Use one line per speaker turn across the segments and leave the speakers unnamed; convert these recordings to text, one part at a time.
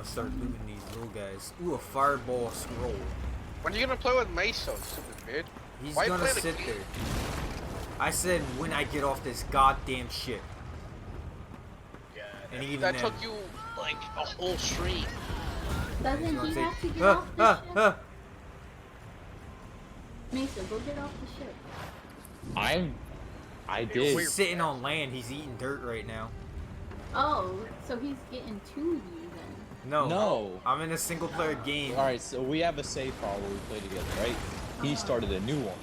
start looting these little guys. Ooh, a fireball scroll.
When are you gonna play with Meso, stupid bitch?
He's
Why you
gonna
playing
sit
the
there.
game?
I said when I get off this goddamn ship.
Yeah,
And even
that
then.
took you like a whole stream.
Doesn't he
Say,
have to get off the ship? Mesa, go get off the ship.
I did.
He's sitting on land. He's eating dirt right now.
Oh, so he's getting to you then.
No.
I'm in a single player game.
Alright, so we have a save file where we play together, right? He started a new one.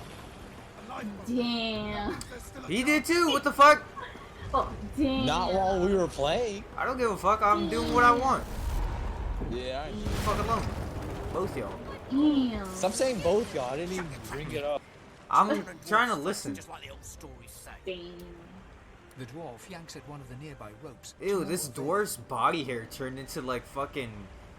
Damn.
He did too. What the fuck?
Oh, damn.
Not while we were playing.
I don't give a fuck. I'm doing what I want.
Yeah,
Leave me the fuck alone. Both y'all.
Damn.
stop saying both y'all. I didn't even bring it up.
I'm trying to listen.
Just like the old stories say.
Damn.
The dwarf yanks at one of the nearby ropes.
Ew, this dwarf's body hair turned into like fucking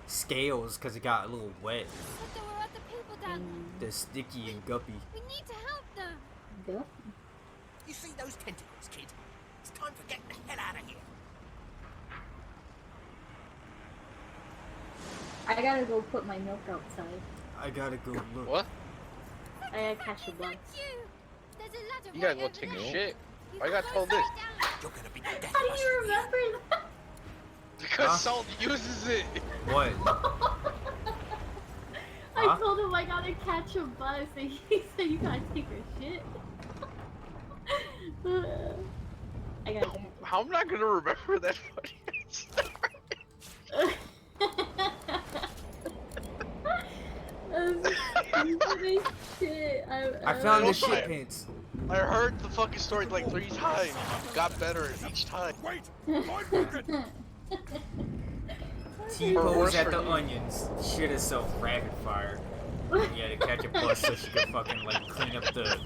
scales because it got a little wet.
But there were other people down there.
They're sticky and guppy.
We need to help them.
Yep.
You see those tentacles, kid? It's time for getting the hell out of here.
I gotta go put my milk outside.
I gotta go look.
What?
I gotta catch a bus.
Thank you. There's a ladder
You gotta
right
go
over
take
there.
a shit.
You
Why you gotta
can
tell
go
this?
straight down.
You're gonna be the death
How do
of us
you
in the end.
remember that?
Because
Huh?
Salt uses it.
What?
I
Huh?
told him I gotta catch a bus and he said you gotta take a shit. I gotta go.
How am I not gonna remember that fucking story?
Shit.
I found the
Wait.
shit pants.
I heard the fucking story like 3 times. Got better each time.
T-pose at the onions. Shit is so rapid fire. Yeah, to catch a bus so she can fucking like clean up the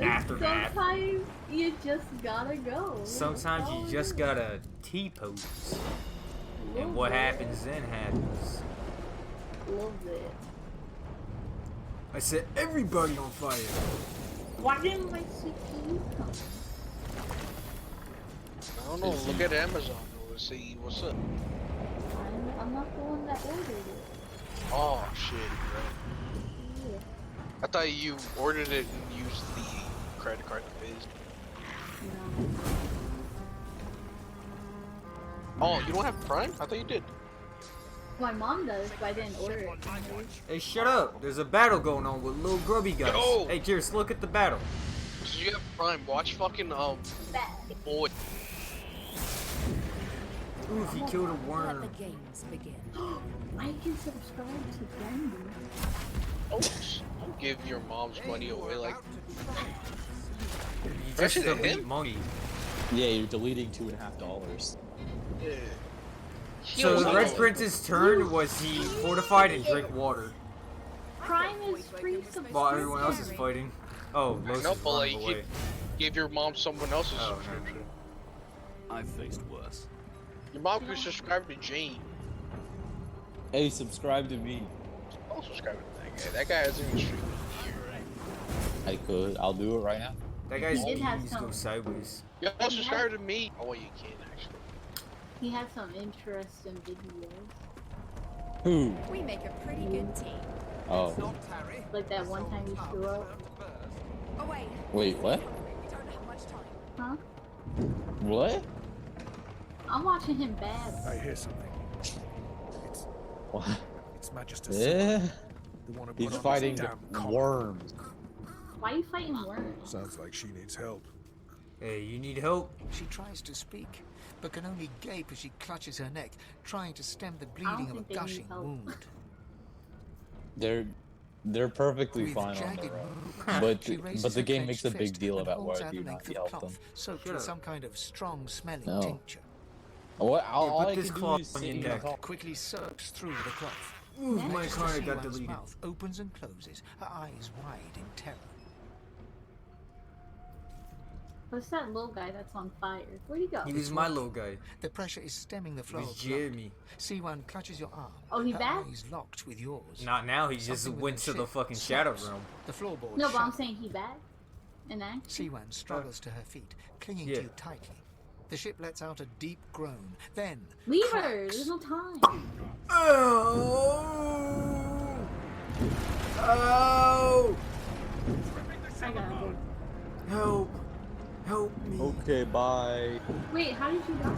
aftermath.
Sometimes you just gotta go.
Sometimes you just gotta T-pose. And what happens then happens.
Love it.
I set everybody on fire.
Why didn't my CPU come?
I don't know. Look at Amazon to see what's up.
I'm not the one that ordered it.
Oh shit, bro.
Yeah.
I thought you ordered it and used the credit card to pay.
No.
Oh, you don't have Prime? I thought you did.
My mom does, but I didn't order it.
Hey, shut up. There's a battle going on with little grubby guys.
Yo!
Hey, Cheers, look at the battle.
So you have Prime. Watch fucking the boy.
Ooh, he killed a
Let
worm.
the games begin.
I can subscribe to Brandy.
Oh, don't give your mom's money away like.
You just
Pressure to
delete
him?
money.
Yeah, you're deleting $2.50.
Yeah.
So the Red Prince's turn was he fortified and drink water
Prime is free subscription.
while everyone else is fighting. Oh, Los
No,
is
but like,
running away.
give your mom someone else's
Oh,
subscription.
I've faced worse.
Your mom could subscribe to Jane.
Hey, subscribe to me.
I'll subscribe to that guy. That guy hasn't even streamed.
I could. I'll do it right now.
That guy's
He did have
knees go
some-
sideways.
Yo, subscribe to me. Oh, well, you can actually.
He had some interesting videos.
Who?
We make a pretty good team.
Oh.
Like that one time you threw up.
Oh wait.
Wait, what?
We don't have much time.
Huh?
What?
I'm watching him bad.
I hear something.
What?
It's Magister.
Yeah.
The one who
He's
put on
fighting
this damn collar.
worms.
Why are you fighting worms?
Sounds like she needs help.
Hey, you need help?
She tries to speak, but can only gape as she clutches her neck, trying to stem the
I
bleeding
don't
of a
think they need
gushing
help.
wound.
They're perfectly
With
fine on
jagged
their own.
movements, she raises
But the
her
game
clenched
makes a big
fist
deal
and
about
holds
where
out
do
a
not
length
help
of
them.
cloth soaked
Shut
with
up.
some kind of strong-smelling
No.
tincture.
What? All
put
I
this
can do
cloth
is
on
sit
your
in the
neck.
car.
Quickly soaks through the cloth.
Ooh, my
Next,
card got
Siwan's
deleted.
mouth opens and closes, her eyes wide in terror.
What's that little guy that's on fire? Where'd he go?
He was my little guy.
The pressure is stemming the
He
flow
was
of blood.
Jeremy.
Siwan clutches your arm.
Oh, he
her
back?
eyes locked with yours.
Not now, he just
Something
went
within
to the
shift
fucking Shadow
snaps.
Realm.
The floorboard
No, but I'm
shut.
saying he back. And then?
Siwan struggles to her feet, clinging
Yeah.
to you tightly. The The ship lets out a deep groan. Then,
Leave her.
cracks.
There's no time.
Oh! Oh!
I gotta go.
Help! Help me!
Okay, bye.
Wait, how did you die?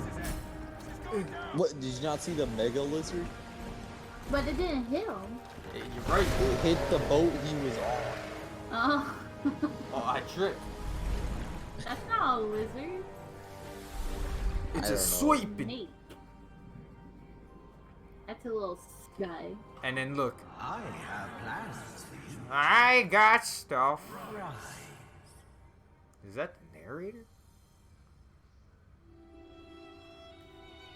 What, did you not see the mega lizard?
But it didn't hit him.
You're right.
It hit the boat he was on.
Oh.
Oh, I tripped.
That's not a lizard.
It's
I
a
don't know.
sweeping.
Snake. That's a little guy.
And then look.
I have plans for you.
I got stuff. Is that the narrator?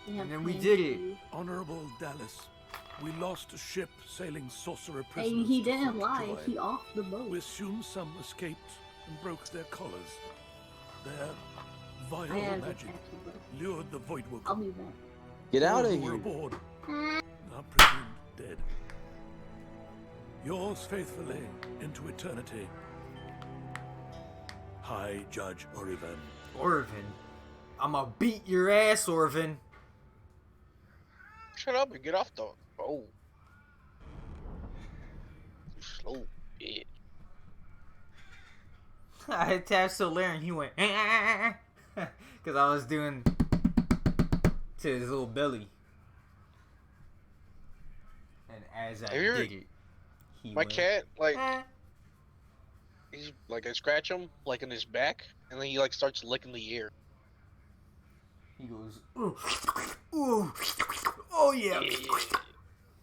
They have
And then we
plans
did
for
it.
you.
Honorable Dallas, we lost a ship sailing sorcerer
And
prisoners.
he
to
didn't
Fort
lie.
Joy.
He off the boat.
We assume some escaped and broke their collars. Their
I
vile
gotta go
magic
catch him, bro.
lured the Voidwood.
I'll be back.
Get out of
All who were
here.
aboard are presumed dead. Yours faithfully into eternity, High Judge Orivan.
Orvin. I'ma beat your ass, Orvin.
Shut up and get off the boat. You slow bitch.
I tapped Solaire and he went because I was doing to his little belly. And as I
Have you ever-
did it, he
My
went,
cat, like,
"Eh."
he's like, I scratch him, like, in his back, and then he, like, starts licking the air.
He goes, ooh, ooh, oh yeah.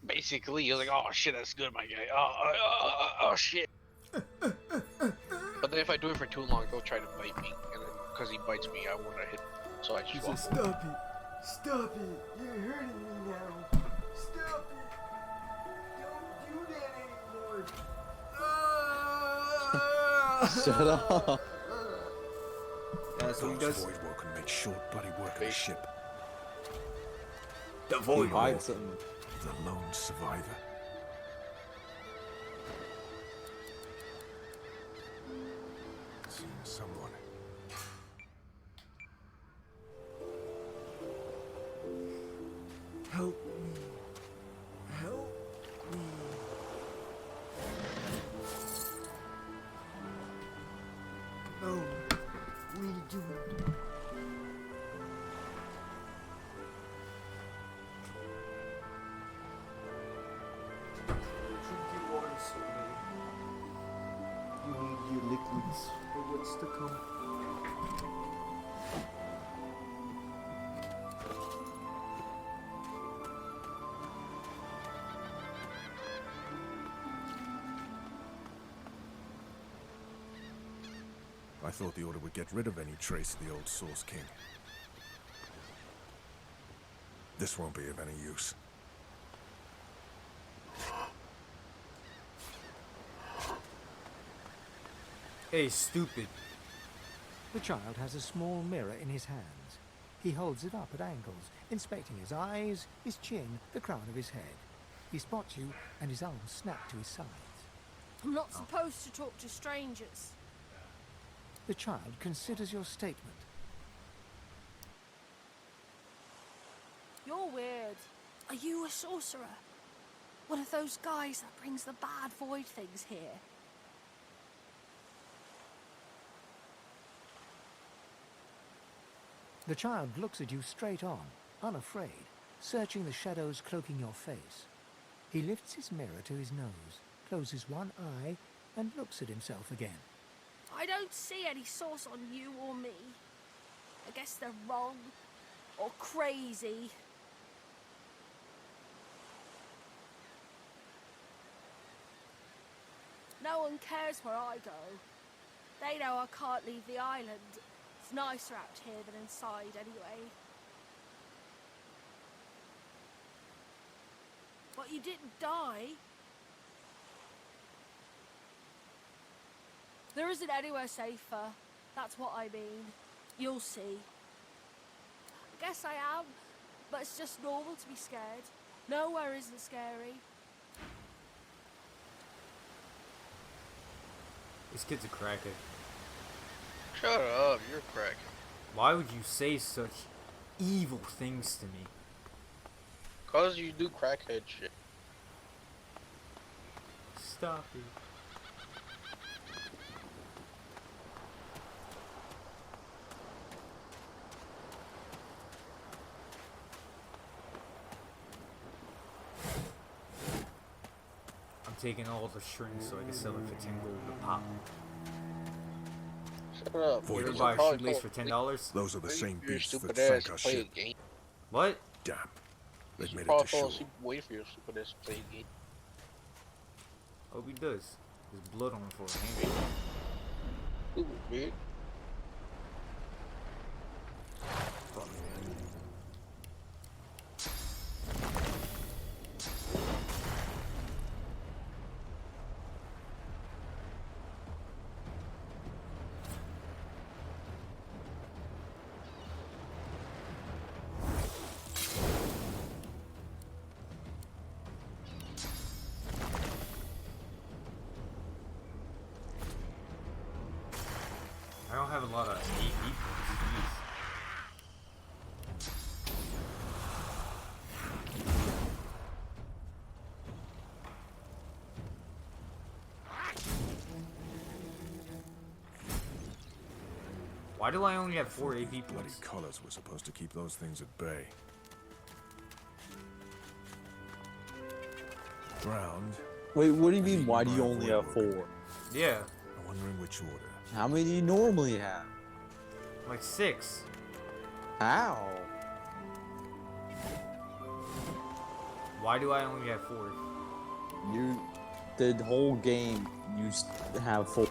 Basically, he's like, oh shit, that's good, my guy. Oh shit. But then if I do it for too long, he'll try to bite me, and then because he bites me, I want to hit him. So I
He
just
said,
walk away.
stop it, you're hurting me now. Stop it, don't do that anymore.
Shut up.
That's what he
Those
does.
Voidwood can make short bloody work of a ship.
The
He
void.
hides something.
The lone survivor. Seen someone.
Help me. Help me. No. What are you doing? Drink your water, Soleil. You need your liquids for what's to come.
I thought the Order would get rid of any trace of the old Source King. This won't be of any use.
Hey, stupid.
The child has a small mirror in his hands. He holds it up at angles, inspecting his eyes, his chin, the crown of his head. He spots you, and his arms snap to his sides.
I'm not supposed to talk to strangers.
The child considers your statement.
You're weird. Are you a sorcerer? One of those guys that brings the bad void things here?
The child looks at you straight on, unafraid, searching the shadows cloaking your face. He lifts his mirror to his nose, closes one eye, and looks at himself again.
I don't see any source on you or me. I guess they're wrong or crazy. No one cares where I go. They know I can't leave the island. It's nicer out here than inside anyway. But you didn't die. There isn't anywhere safer. That's what I mean. You'll see. I guess I am, but it's just normal to be scared. Nowhere isn't scary.
This kid's a cracker.
Shut up, you're a crack.
Why would you say such evil things to me?
Cause you do crackhead shit.
Stop it. I'm taking all the strings so I can sell it for 10 gold a pop.
Shut up.
Void
You ever
is
buy a
probably
shoelace
told-
for $10?
Those are the same
Your
beasts that
stupid
sank
ass
our
play a
ship.
game.
What?
Damn. They've made it
Probably
to
fall
shore.
asleep wait for your stupid ass to play a game.
Hope he does. There's blood on him for a hand.
Stupid bitch.
I don't have a lot of AP points. Jeez. Why do I only have 4 AP
Bloody
points?
collars were supposed to keep those things at bay. Drowned.
Wait, what do you
I
mean?
need
Why do you
my
only
void
have
worker.
4?
Yeah,
I wonder in which order.
How many do you normally have?
like 6.
How?
Why do I only have 4?
You, the whole game, you have 4.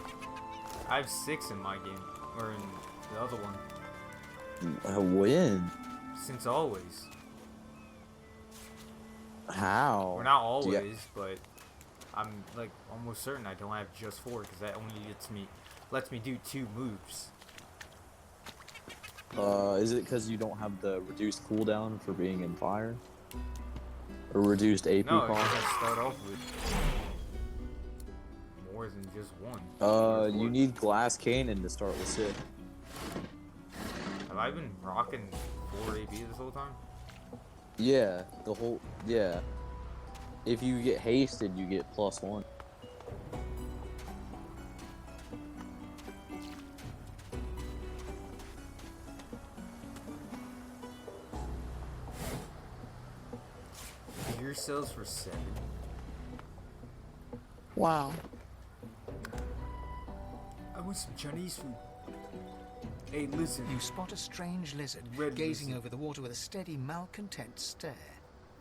I have 6 in my game, or in the other one,
When?
since always.
How?
Or not
Do you-
always, but I'm like almost certain I don't have just 4 because that only lets me do 2 moves.
Is it because you don't have the reduced cooldown for being in fire? Or reduced AP
No, because
cost?
I start off with more than just 1.
You need glass cannon to start with 6.
Have I been rocking 4 AP this whole time?
Yeah, yeah. If you get hasted, you get +1.
Gear sells for 7.
Wow.
I want some Chinese food. Hey, listen.
You spot a strange lizard
Red
gazing
lizard.
over the water with a steady, malcontent stare.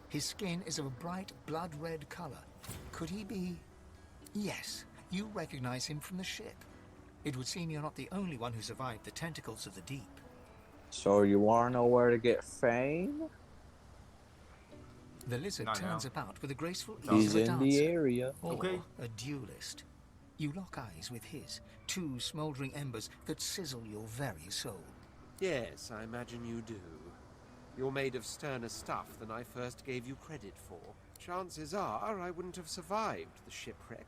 His skin is of a bright, blood-red color. Could he be... Yes, you recognize him from the ship. It would seem you're not the only one who survived the tentacles of the deep.
So you wanna know where to get fame?
The lizard
Not
turns
now.
about with a graceful ease
He's
of a
in
dancer,
the area.
or
Okay.
a duelist. You lock eyes with his, 2 smouldering embers that sizzle your very soul.
Yes, I imagine you do. You're made of sterner stuff than I first gave you credit for. Chances are I wouldn't have survived the shipwreck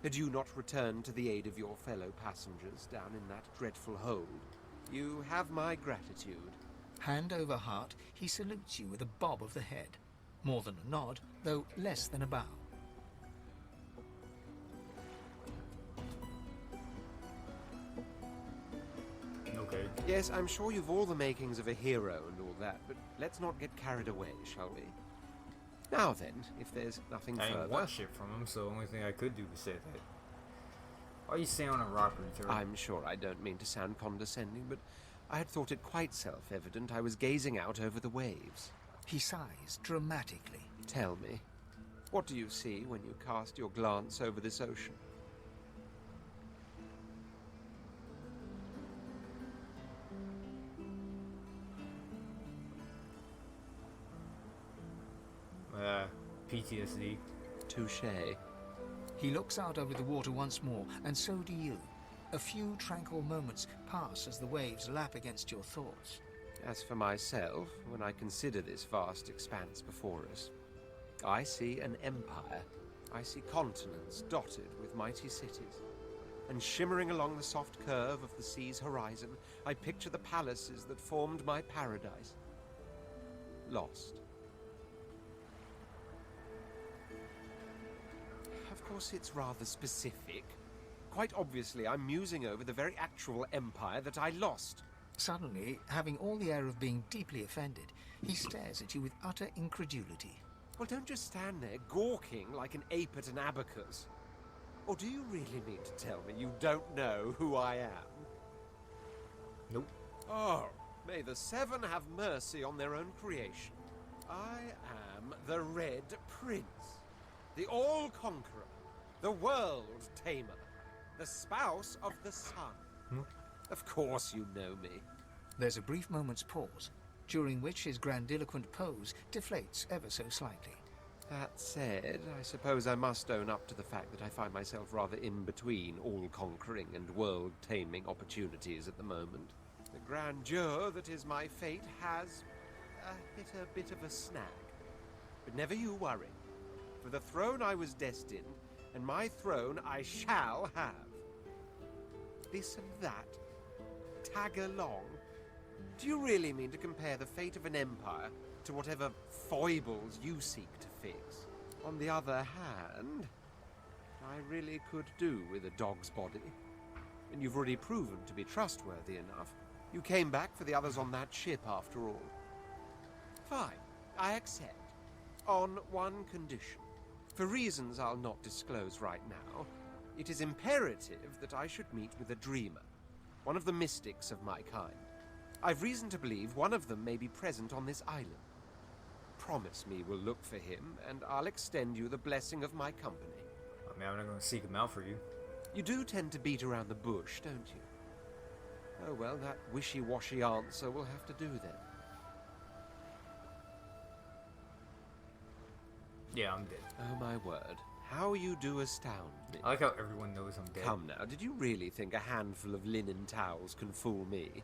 had you not returned to the aid of your fellow passengers down in that dreadful hold. You have my gratitude.
Hand over heart, he salutes you with a bob of the head. More than a nod, though less than a bow.
Okay.
Yes, I'm sure you've all the makings of a hero and all that, but let's not get carried away, shall we? Now then, if there's nothing
I ain't
further...
want shit from him, so the only thing I could do was say that. Why you stay on a rock, retard?
I'm sure I don't mean to sound condescending, but I had thought it quite self-evident I was gazing out over the waves.
He sighs dramatically.
Tell me, what do you see when you cast your glance over this ocean?
PTSD.
Touché.
He looks out over the water once more, and so do you. A few tranquil moments pass as the waves lap against your thoughts.
As for myself, when I consider this vast expanse before us, I see an empire. I see continents dotted with mighty cities. and shimmering along the soft curve of the sea's horizon, I picture the palaces that formed my paradise. Lost. Of course, it's rather specific. Quite obviously, I'm musing over the very actual empire that I lost.
Suddenly, having all the air of being deeply offended, he stares at you with utter incredulity.
Well, don't just stand there gawking like an ape at an abacus. Or do you really mean to tell me you don't know who I am?
Nope.
Oh, may the Seven have mercy on their own creation. I am the Red Prince, the All-Conqueror, the World-Tamer, the spouse of the sun. Of course you know me.
There's a brief moment's pause, during which his grandiloquent pose deflates ever so slightly.
That said, I suppose I must own up to the fact that I find myself rather in between all-conquering and world-taming opportunities at the moment. The grandeur that is my fate has hit a bit of a snag. But never you worry. For the throne I was destined, and my throne I shall have. This and that. Tag along. Do you really mean to compare the fate of an empire to whatever foibles you seek to fix? On the other hand, I really could do with a dog's body. And you've already proven to be trustworthy enough. You came back for the others on that ship after all. Fine, I accept. On one condition. For reasons I'll not disclose right now, it is imperative that I should meet with a dreamer. One of the mystics of my kind. I've reason to believe one of them may be present on this island. Promise me we'll look for him, and I'll extend you the blessing of my company.
I mean, I'm not going to seek him out for you.
You do tend to beat around the bush, don't you? Oh well, that wishy-washy answer will have to do then.
Yeah, I'm dead.
Oh my word. How you do astound me.
I like how everyone knows I'm dead.
Come now, did you really think a handful of linen towels can fool me?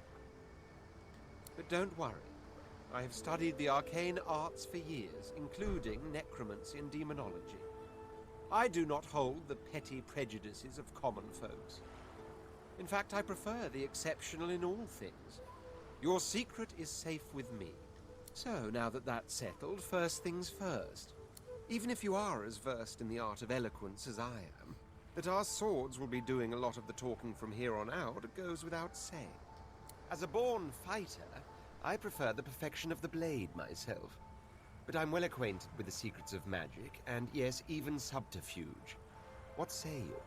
But don't worry. I have studied the arcane arts for years, including necromancy and demonology. I do not hold the petty prejudices of common folks. In fact, I prefer the exceptional in all things. Your secret is safe with me. So, now that that's settled, first things first. Even if you are as versed in the art of eloquence as I am, that our swords will be doing a lot of the talking from here on out goes without saying. As a born fighter, I prefer the perfection of the blade myself. But I'm well acquainted with the secrets of magic, and yes, even subterfuge. What say you?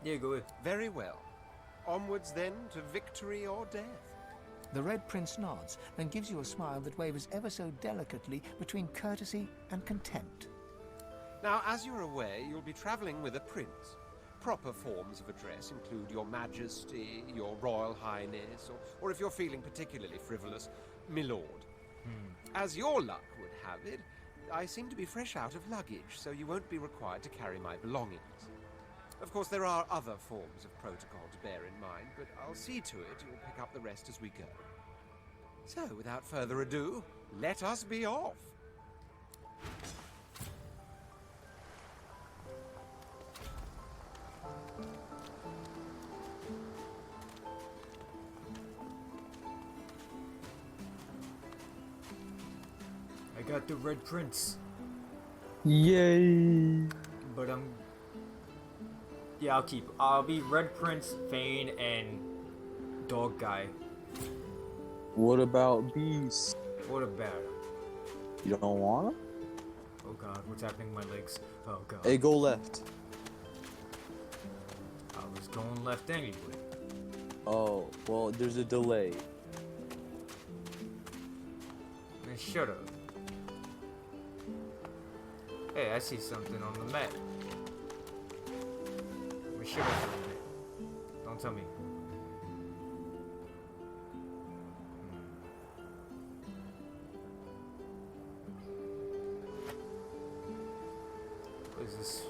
Yeah, go ahead.
Very well. Onwards then to victory or death.
The Red Prince nods and gives you a smile that wavers ever so delicately between courtesy and contempt.
Now, as you're aware, you'll be traveling with a prince. Proper forms of address include Your Majesty, Your Royal Highness, or if you're feeling particularly frivolous, Milord. As your luck would have it, I seem to be fresh out of luggage, so you won't be required to carry my belongings. Of course, there are other forms of protocol to bear in mind, but I'll see to it you'll pick up the rest as we go. So, without further ado, let us be off.
I got the Red Prince.
Yay!
But yeah, I'll be Red Prince, Vane, and Dog Guy.
What about Beast?
What about him?
You don't want him?
Oh god, what's happening to my legs? Oh god.
Hey, go left.
I was going left anyway.
Oh, well, there's a delay.
Man, shut up. Hey, I see something on the map. We should have done it. Don't tell me. What is this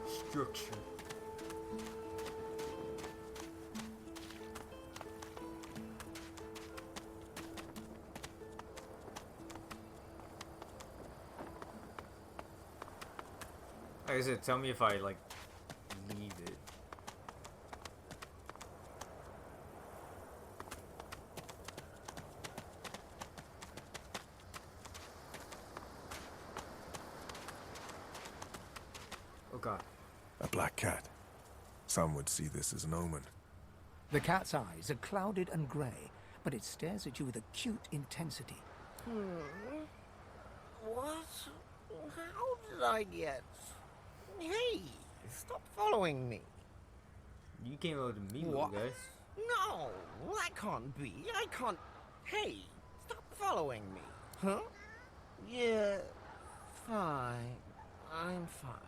structure? Like I said, tell me if I, like, leave it. Oh god.
A black cat. Some would see this as an omen.
The cat's eyes are clouded and grey, but it stares at you with acute intensity.
What? How did I get... Hey, stop following me.
You came over to me, little
What?
guy.
No, that can't be. I can't... Hey, stop following me. Huh? Yeah, fine. I'm fine.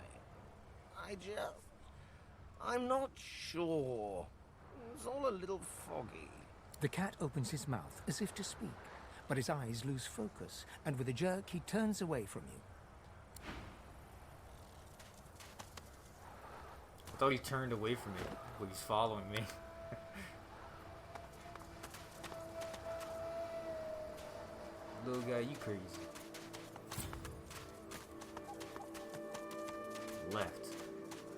I'm not sure. It's all a little foggy.
The cat opens his mouth as if to speak, but his eyes lose focus, and with a jerk he turns away from you.
I thought he turned away from me, but he's following me. Little guy, you crazy. Left.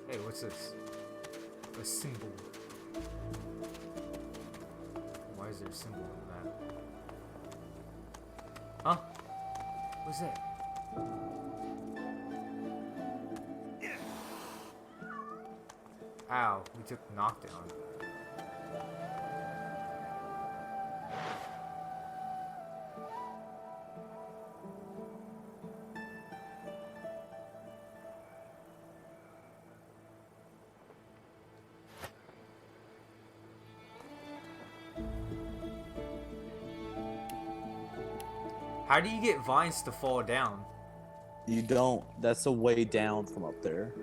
Hey, what's this? A symbol. Why is there a symbol on the map? Huh? What's that? Ow, we took knockdown. How do you get vines to fall down?
You don't. That's a way down from up there.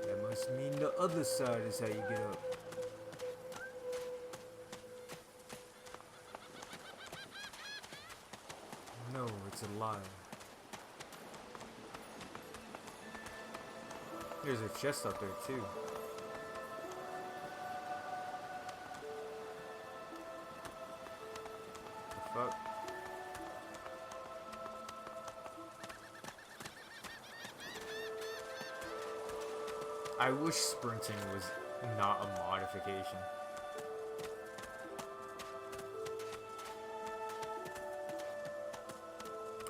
That must mean the other side is how you get up. No, it's a lie. There's a chest up there too. The fuck? I wish sprinting was not a modification.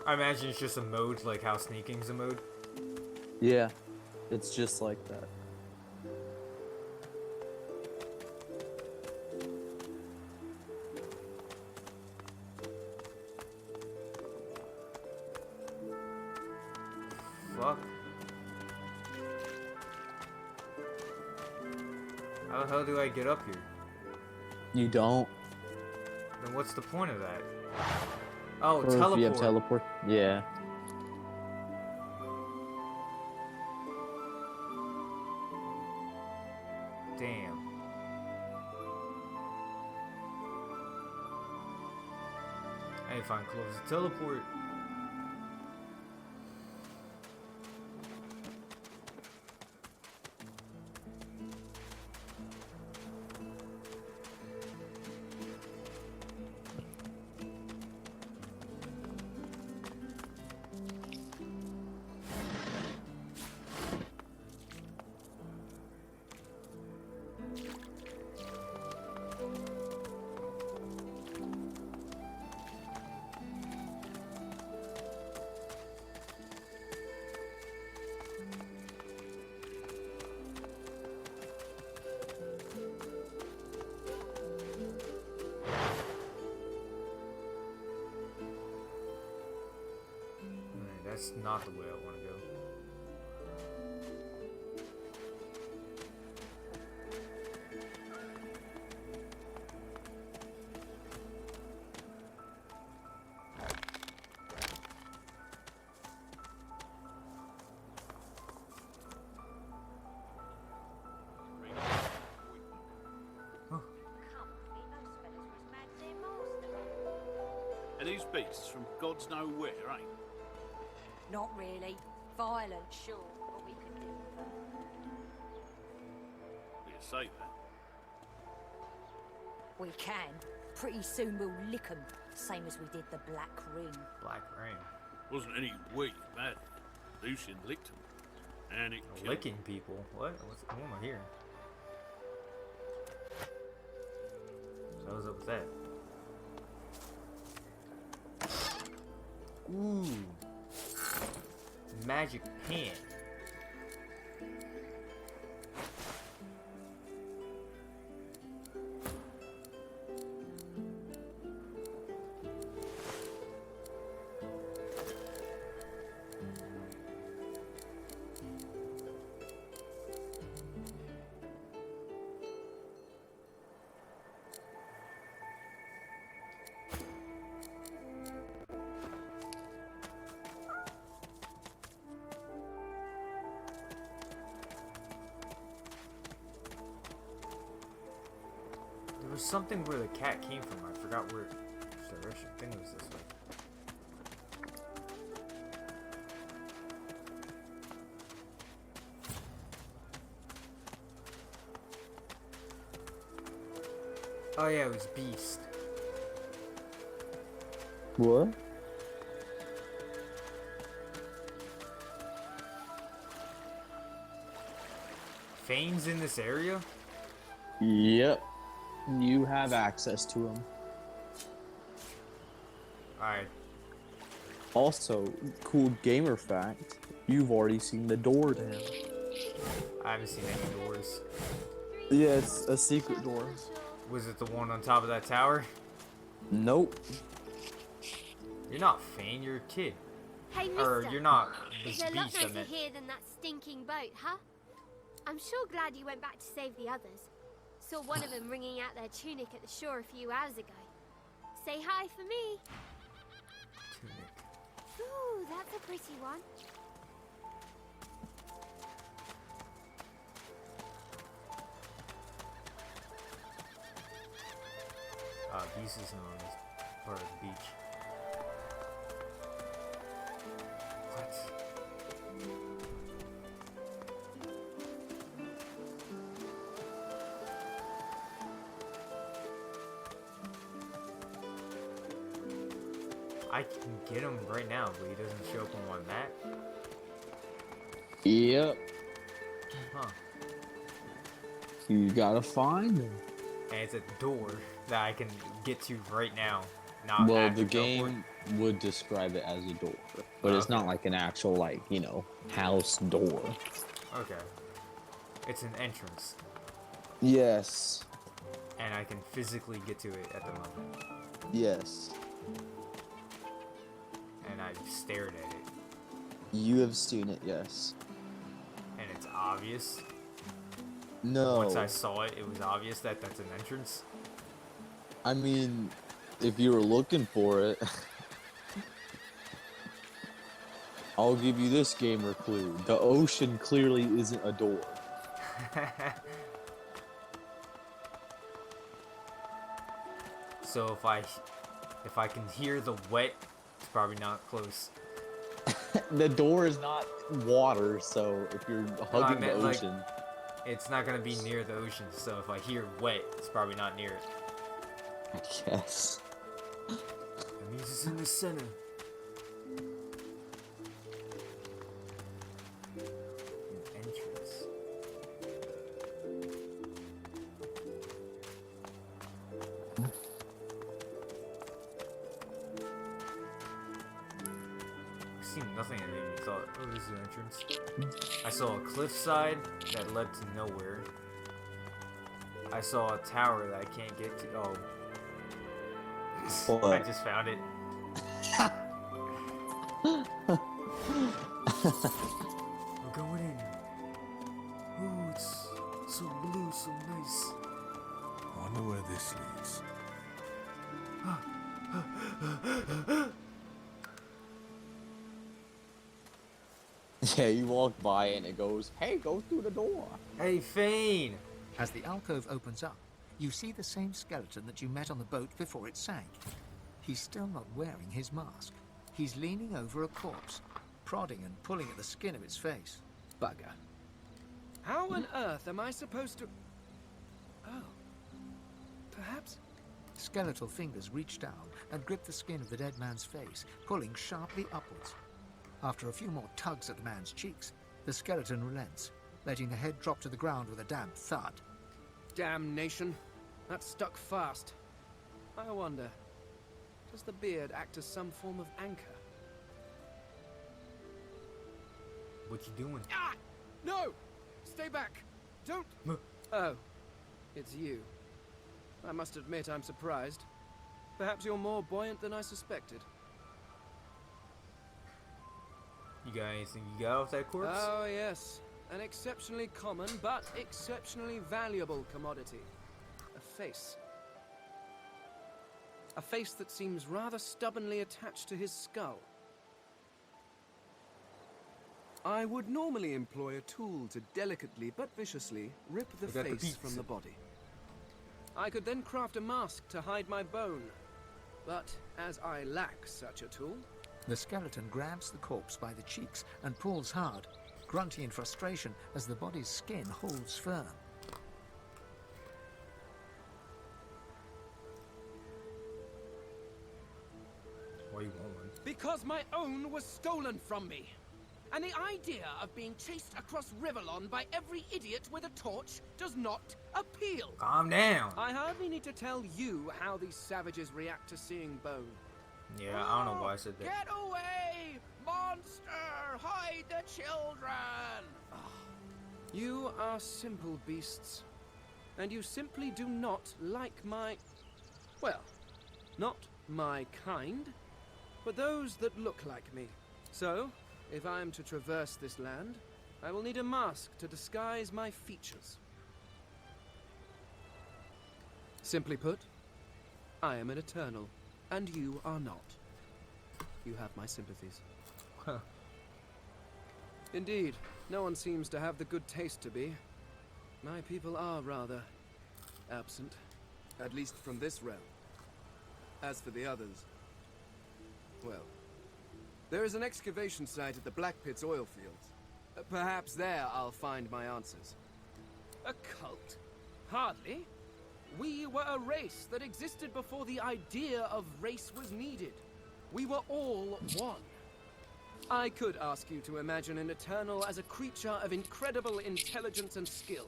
I imagine it's just a mode like how sneaking's a mode.
Yeah, it's just like that.
Fuck. How the hell do I get up here?
You don't.
Then what's the point of that? Oh,
Or
teleport.
if you have teleport. Yeah.
Damn. I need to find clothes to teleport. That's not the way I want to go.
Are these beasts from God's know where, eh?
Not really. Violent, sure, but we could do with them.
You say that.
We can. Pretty soon we'll lick 'em, same as we did the Black Ring.
Black Ring.
Wasn't any we about it. Lucian licked them. And it killed
Licking people? What? What am I hearing? So what's up with that? Ooh. Magic pen. There was something where the cat came from. I forgot where direction. I think it was this way. Oh yeah, it was Beast.
What?
Fane's in this area?
Yep. You have access to him.
Alright.
Also, cool gamer fact, you've already seen the door to him.
I haven't seen any doors.
Yeah, it's a secret door.
Was it the one on top of that tower?
Nope.
You're not Fane, you're a kid.
Hey,
Or
mister.
you're not
Is
this
there a lot
Beast, I
nicer
meant.
here than that stinking boat, huh? I'm sure glad you went back to save the others. Saw one of them wringing out their tunic at the shore a few hours ago. Say hi for me.
Tunic.
Ooh, that's a pretty one.
Beast isn't on this part of the beach. What? I can get him right now, but he doesn't show up on my map.
Yep.
Huh.
You gotta find him.
And it's a door that I can get to right now. Not
Well,
have
the
to go for it.
game would describe it as a door, but it's
Okay.
not like an actual, like, you know, house door.
Okay. It's an entrance,
Yes.
and I can physically get to it at the moment.
Yes.
And I've stared at it,
You have seen it, yes.
and it's obvious.
No.
Once I saw it, it was obvious that that's an entrance.
I mean, if you were looking for it, I'll give you this gamer clue. The ocean clearly isn't a door.
So if I can hear the wet, it's probably not close.
The door is not water, so if you're
No, I
hugging the
meant, like,
ocean,
it's not gonna be near the ocean. So if I hear wet, it's probably not near it.
I guess.
That means it's in the center. An entrance. I've seen nothing that made me thought, oh, this is an entrance. I saw a cliffside that led to nowhere. I saw a tower that I can't get to. Oh. I
What?
just found it. We're going in. Oh, it's so blue, so nice.
I wonder where this leads.
Yeah, you walk by and it goes, hey, go through the door.
Hey, Fane!
As the alcove opens up, you see the same skeleton that you met on the boat before it sank. He's still not wearing his mask. He's leaning over a corpse, prodding and pulling at the skin of its face.
Bugger. How on earth am I supposed to... Oh. Perhaps...
Skeletal fingers reach down and grip the skin of the dead man's face, pulling sharply upwards. After a few more tugs at the man's cheeks, The skeleton relents, letting the head drop to the ground with a damp thud.
Damnation. That stuck fast. I wonder, does the beard act as some form of anchor?
What you doing?
Ah! No! Stay back! Don't... Oh, it's you. I must admit I'm surprised. Perhaps you're more buoyant than I suspected.
You got anything you got off that corpse?
Oh, yes. An exceptionally common, but exceptionally valuable commodity. A face. A face that seems rather stubbornly attached to his skull. I would normally employ a tool to delicately but viciously rip the face from the body. I could then craft a mask to hide my bone. But as I lack such a tool...
The skeleton grabs the corpse by the cheeks and pulls hard, grunting in frustration as the body's skin holds firm.
Why you want one?
Because my own was stolen from me. And the idea of being chased across Rivellon by every idiot with a torch does not appeal.
Calm down.
I hardly need to tell you how these savages react to seeing bone.
Yeah, I don't know why I said that.
Get away! Monster! Hide the children! You are simple beasts. And you simply do not like my... Well, not my kind, but those that look like me. So, if I am to traverse this land, I will need a mask to disguise my features. Simply put, I am an eternal, and you are not. You have my sympathies.
Huh.
Indeed, no one seems to have the good taste to be. My people are rather absent, at least from this realm. As for the others, well, there is an excavation site at the Black Pit's oil fields. Perhaps there I'll find my answers. A cult? Hardly. We were a race that existed before the idea of race was needed. We were all one. I could ask you to imagine an Eternal as a creature of incredible intelligence and skill.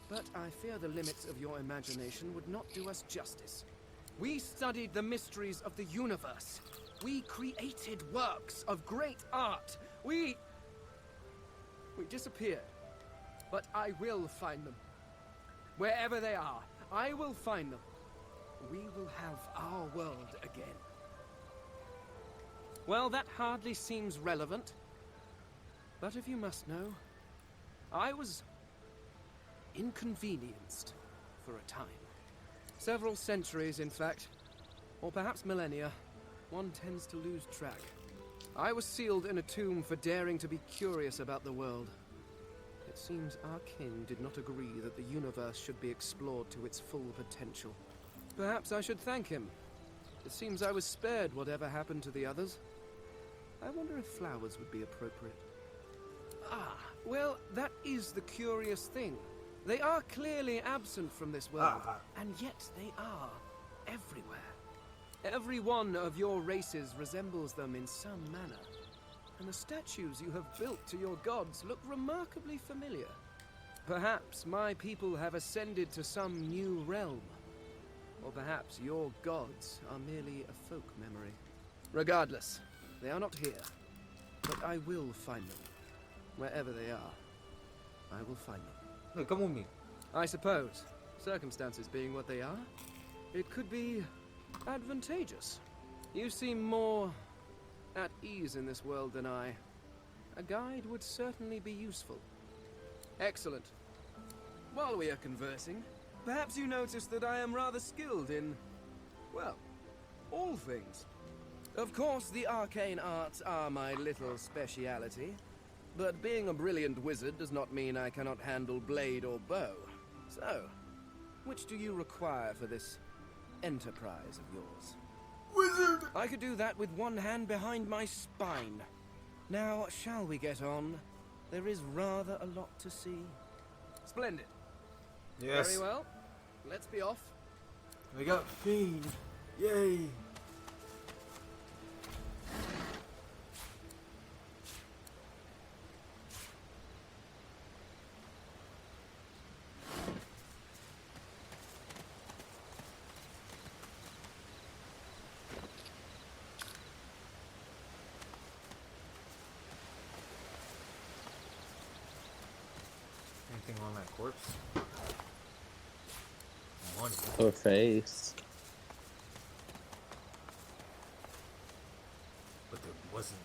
But I fear the limits of your imagination would not do us justice. We studied the mysteries of the universe. We created works of great art. We disappeared. But I will find them. Wherever they are, I will find them. We will have our world again. Well, that hardly seems relevant. But if you must know, I was inconvenienced for a time. Several centuries, in fact. Or perhaps millennia. One tends to lose track. I was sealed in a tomb for daring to be curious about the world. It seems our king did not agree that the universe should be explored to its full potential. Perhaps I should thank him. It seems I was spared whatever happened to the others. I wonder if flowers would be appropriate. Ah, well, that is the curious thing. They are clearly absent from this world, and yet they are everywhere. Every one of your races resembles them in some manner, and the statues you have built to your gods look remarkably familiar. Perhaps my people have ascended to some new realm, or perhaps your gods are merely a folk memory. Regardless, they are not here, but I will find them. Wherever they are, I will find them.
Hey, come with me.
I suppose, circumstances being what they are, it could be advantageous. You seem more at ease in this world than I. A guide would certainly be useful. Excellent. While we are conversing, perhaps you notice that I am rather skilled in, well, all things. Of course, the arcane arts are my little speciality, but being a brilliant wizard does not mean I cannot handle blade or bow. So, which do you require for this enterprise of yours?
Wizard!
I could do that with one hand behind my spine. Now, shall we get on? There is rather a lot to see. Splendid.
Yes.
Very well. Let's be off.
We got Fiend. Yay. anything on that corpse? Money.
Her face.
But there wasn't.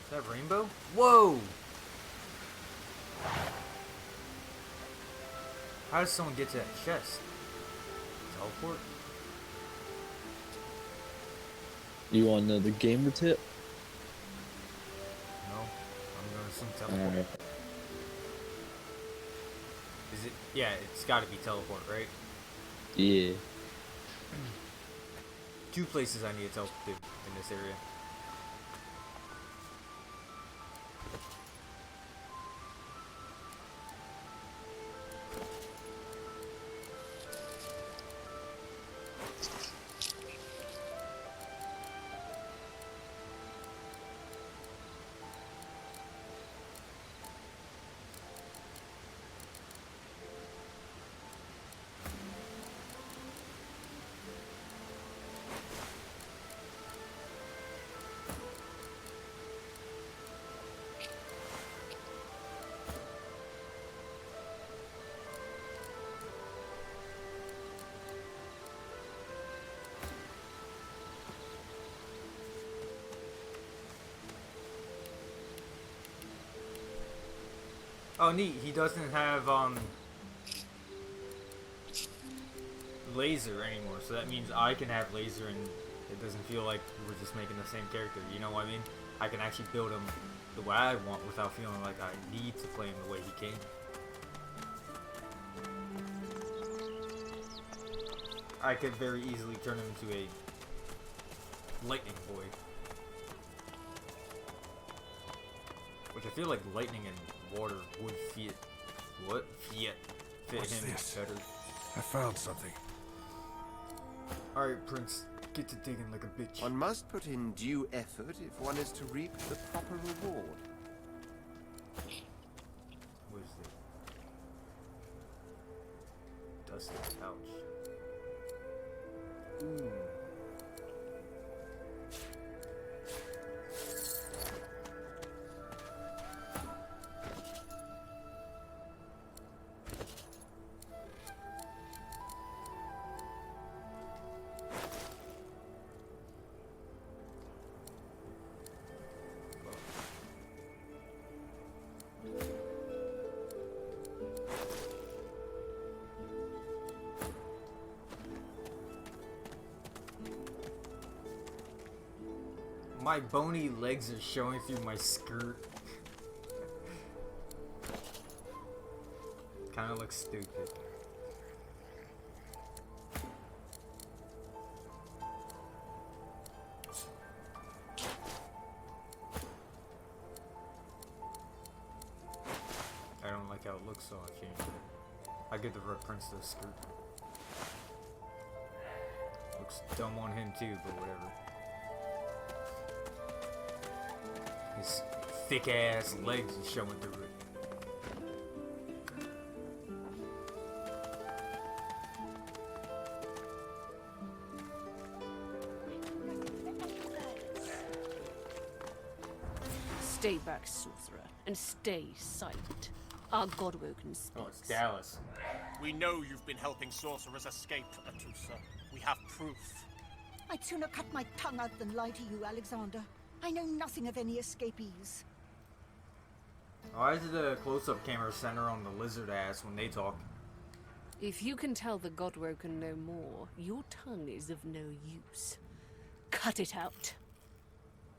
Is that rainbow? Whoa! How does someone get to that chest? Teleport?
You want another gamer tip?
No. I'm gonna assume teleport.
Alright.
Is it? Yeah, it's gotta be teleport, right?
Yeah.
2 places I need to teleport to in this area. Oh, neat. He doesn't have, laser anymore, so that means I can have laser and it doesn't feel like we're just making the same character, you know what I mean? I can actually build him the way I want without feeling like I need to play him the way he came. I could very easily turn him into a lightning boy. Which I feel like lightning and water would fit. What? Fit
What's
him
this?
better.
I found something.
Alright, Prince. Get to digging like a bitch.
One must put in due effort if one is to reap the proper reward.
What is it? Dusty pouch. Ooh. My bony legs are showing through my skirt. Kinda looks stupid. I don't like how it looks, so I changed it. I get the red prince to the skirt. Looks dumb on him too, but whatever. His thick ass legs are showing through it.
Stay back, sorcerer, and stay silent. Our God-woken speaks.
Oh, it's Dallas.
We know you've been helping sorcerers escape, Atusa. We have proof.
I'd sooner cut my tongue out than lie to you, Alexander. I know nothing of any escapees.
Why is the close-up camera center on the lizard ass when they talk?
If you can tell the Godwoken no more, your tongue is of no use. Cut it out.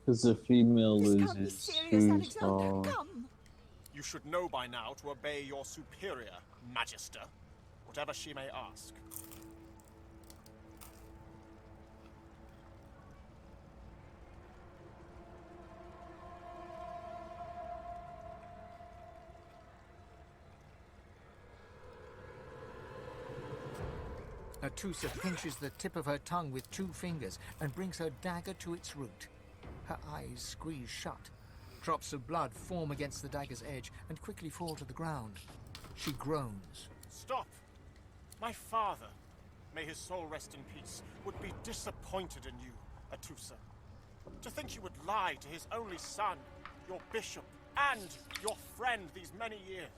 Because the female
This
loses
can't be serious, Alexander.
all.
Come.
You should know by now to obey your superior, Magister, whatever she may ask.
Atusa pinches the tip of her tongue with 2 fingers and brings her dagger to its root. Her eyes squeeze shut. Drops of blood form against the dagger's edge and quickly fall to the ground. She groans.
Stop! My father, may his soul rest in peace, would be disappointed in you, Atusa. To think you would lie to his only son, your bishop, and your friend these many years.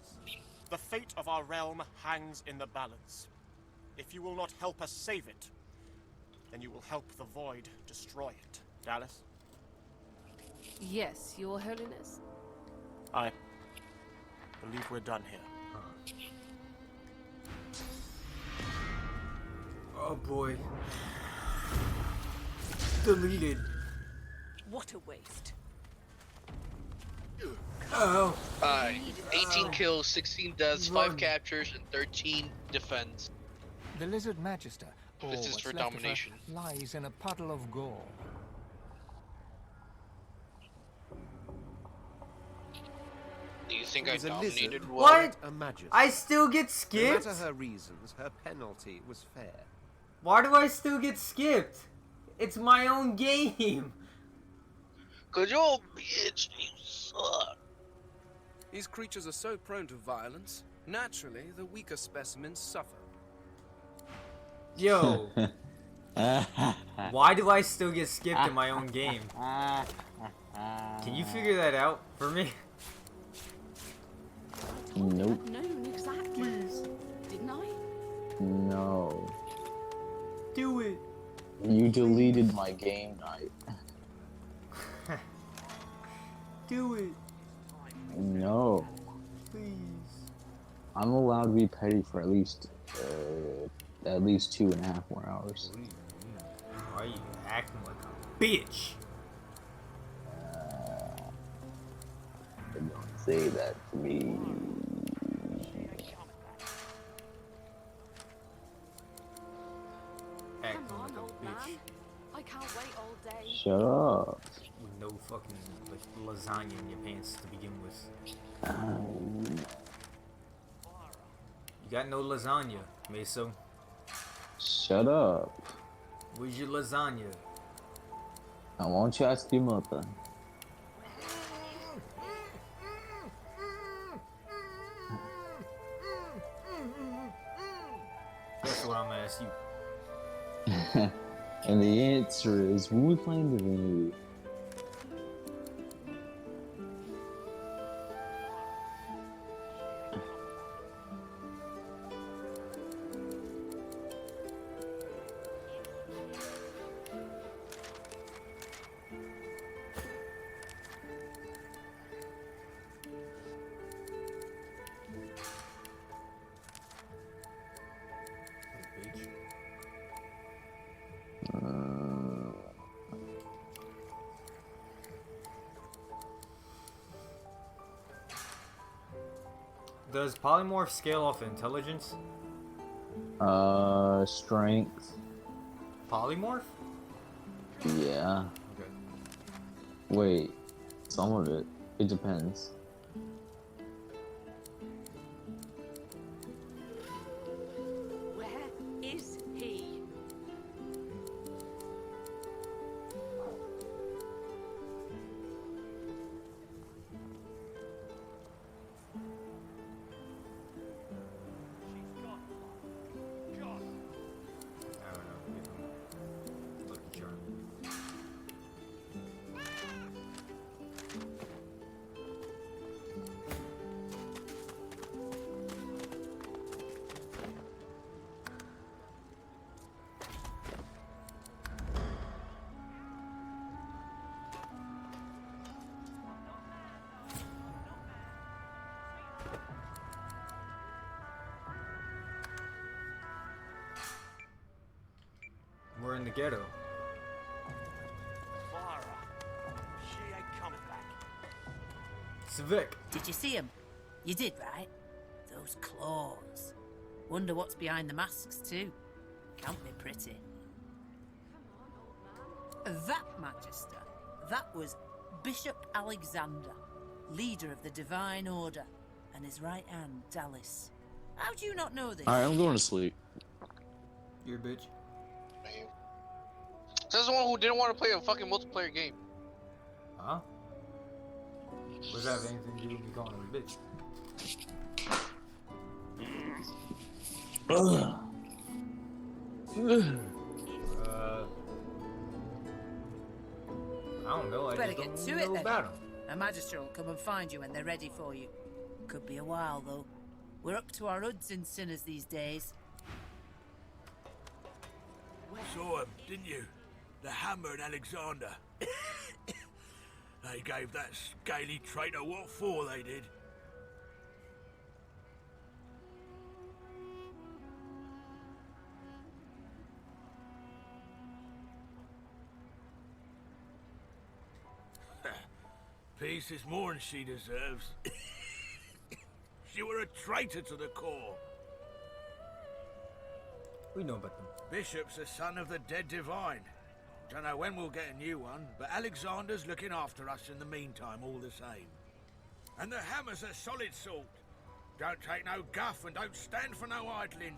The fate of our realm hangs in the balance. If you will not help us save it, then you will help the Void destroy it. Dallas?
Yes, Your Holiness.
I believe we're done here.
Oh boy. Deleted.
What a waste.
Oh.
18 kills, 16 deaths, 5 captures, and 13 defends.
The Lizard Magister, or
This is
what's
for
left of her,
domination.
lies in a puddle of gore.
Do you think
She
I
was a
dominated
lizard,
well?
What?
A magister.
I still get
No
skipped?
matter her reasons, her penalty was fair.
Why do I still get skipped? It's my own game.
Cause you're a bitch, you suck.
These creatures are so prone to violence. Naturally, the weaker specimens suffer.
Yo. Why do I still get skipped in my own game? Can you figure that out for me?
Nope. I'd known exactly. Didn't I?
No.
Do it.
You deleted my game night.
Do it.
No.
Please.
I'm allowed to be petty for at least 2.5 more hours.
Why are you acting like a bitch?
Don't say that to me.
Acting
Come
like
on,
a
old man.
bitch.
I can't wait all day.
Shut up.
With no fucking like lasagna in your pants to begin with. You got no lasagna, Meso.
Shut up.
Where's your lasagna?
I want you to ask your mother.
That's what I'm gonna ask you.
And the answer is when we playing Divinity.
Does polymorph scale off intelligence?
Strength.
Polymorph?
Yeah.
Okay.
Wait, some of it. It depends.
Where is he?
I don't know. Lucky charm. We're in the ghetto.
Clara, she ain't coming back.
Civic.
Did you see him? You did, right? Those claws. Wonder what's behind the masks, too. Can't be pretty. That, Magister, that was Bishop Alexander, leader of the Divine Order, and his right hand, Dallas. How do you not know this?
Alright, I'm going to sleep.
You're a bitch.
Says the one who didn't want to play a fucking multiplayer game.
Huh? What does that have anything to do with me calling him a bitch? I don't know. I
Better
just
get
don't
to
know
it, then.
about him.
A magistrate will come and find you when they're ready for you. Could be a while, though. We're up to our hoods in sinners these days.
Saw him, didn't you? The Hammer and Alexander. They gave that scaly traitor what for, they did. Peace is more than she deserves. She were a traitor to the core.
We know about them.
Bishop's the son of the dead divine. Don't know when we'll get a new one, but Alexander's looking after us in the meantime all the same. And the Hammer's a solid sort. Don't take no guff and don't stand for no idling.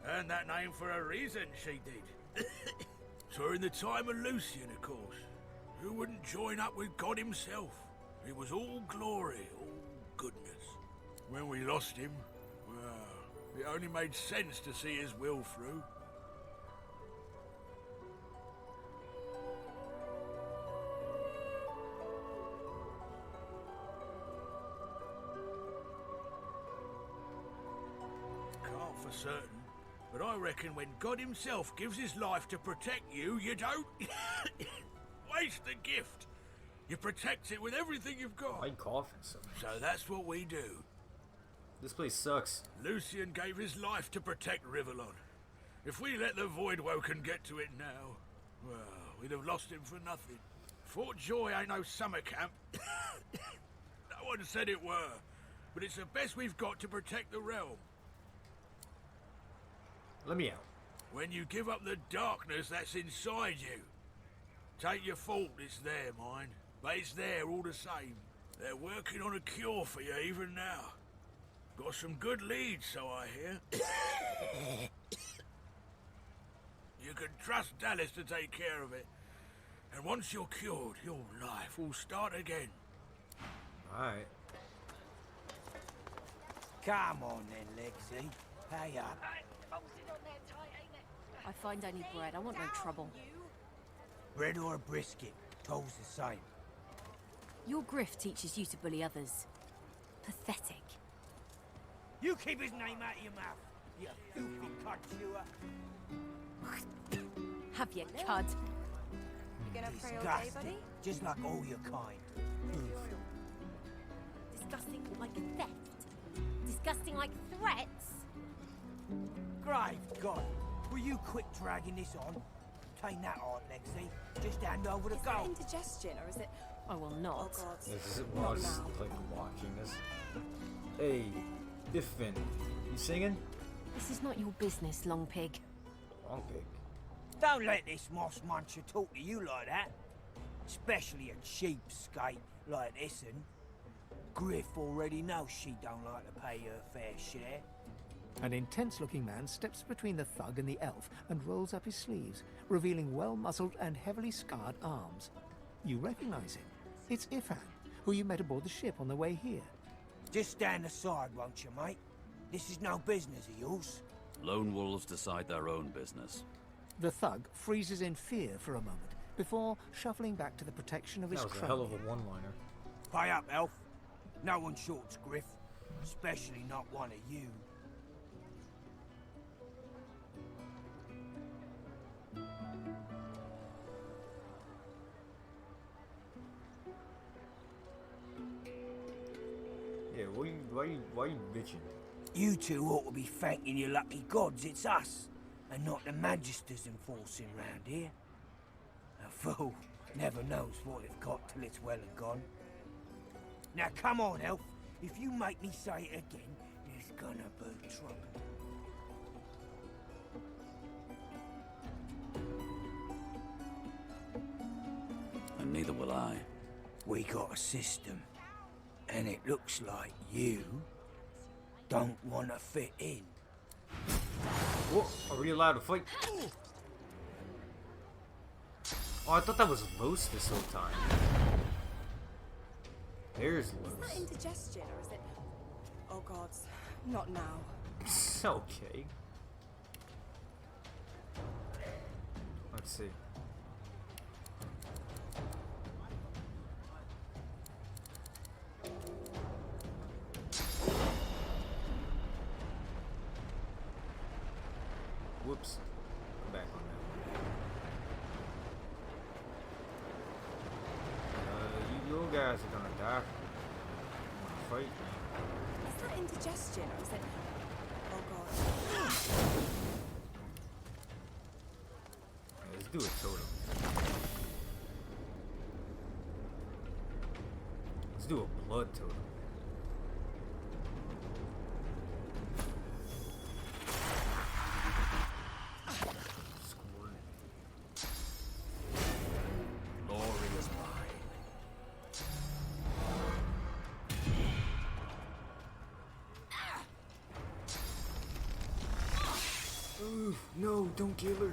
Earned that name for a reason, she did. During the time of Lucian, of course. Who wouldn't join up with God himself? He was all glory, all goodness. When we lost him, well, it only made sense to see his will through. Can't for certain, but I reckon when God himself gives his life to protect you, you don't waste the gift. You protect it with everything you've got.
I'm coughing so much.
So that's what we do.
This place sucks.
Lucian gave his life to protect Rivellon. If we let the Voidwoken get to it now, well, we'd have lost him for nothing. Fort Joy ain't no summer camp. No one said it were, but it's the best we've got to protect the realm.
Let me out.
When you give up the darkness that's inside you, take your fault, it's there, mind. But it's there all the same. They're working on a cure for you even now. Got some good leads, so I hear. You can trust Dallas to take care of it. And once you're cured, your life will start again.
Alright.
Come on then, Lexi. Pay up.
I find I need bread. I want no trouble.
Bread or a brisket, toll's the same.
Your grift teaches you to bully others. Pathetic.
You keep his name out of your mouth, you filthy cud chewer.
Have you, cud?
You gonna pray all day,
Disgusting,
buddy?
just like all your kind.
Disgusting like theft. Disgusting like threats.
Grave God, will you quit dragging this on? Take that on, Lexi. Just hand over the
Is that
gold.
indigestion or is it?
I will not.
Oh God.
This is well, just like watching this. Hey, Biffin, you singing?
This is not your business, long pig.
Long pig.
Don't let this moss muncher talk to you like that. Especially a cheapskate like this one. Griff already knows she don't like to pay her fair share.
An intense-looking man steps between the thug and the elf and rolls up his sleeves, revealing well-muscled and heavily scarred arms. You recognize him. It's Ifan, who you met aboard the ship on the way here.
Just stand aside, won't you, mate? This is no business of yours.
Lone wolves decide their own business.
The thug freezes in fear for a moment before shuffling back to the protection of his
That was a
crony.
hell of a one-liner.
Pay up, elf. No one shorts Griff. Especially not one of you.
Yeah, why you bitching?
You two ought to be thanking your lucky gods it's us, and not the Magisters enforcing round here. A fool never knows what they've got till it's well and gone. Now come on, elf. If you make me say it again, there's gonna be trouble.
And neither will I.
We got a system, and it looks like you don't want to fit in.
What? Are we allowed to fight? Oh, I thought that was Los this whole time. There's
Is that
Los.
indigestion or is it? Oh God, not now.
Okay. Let's see. Whoops. Go back on that. You little guys are gonna die. You wanna fight me?
Is that indigestion or is it... Oh god.
Let's do a totem. Let's do a blood totem. No, don't kill her.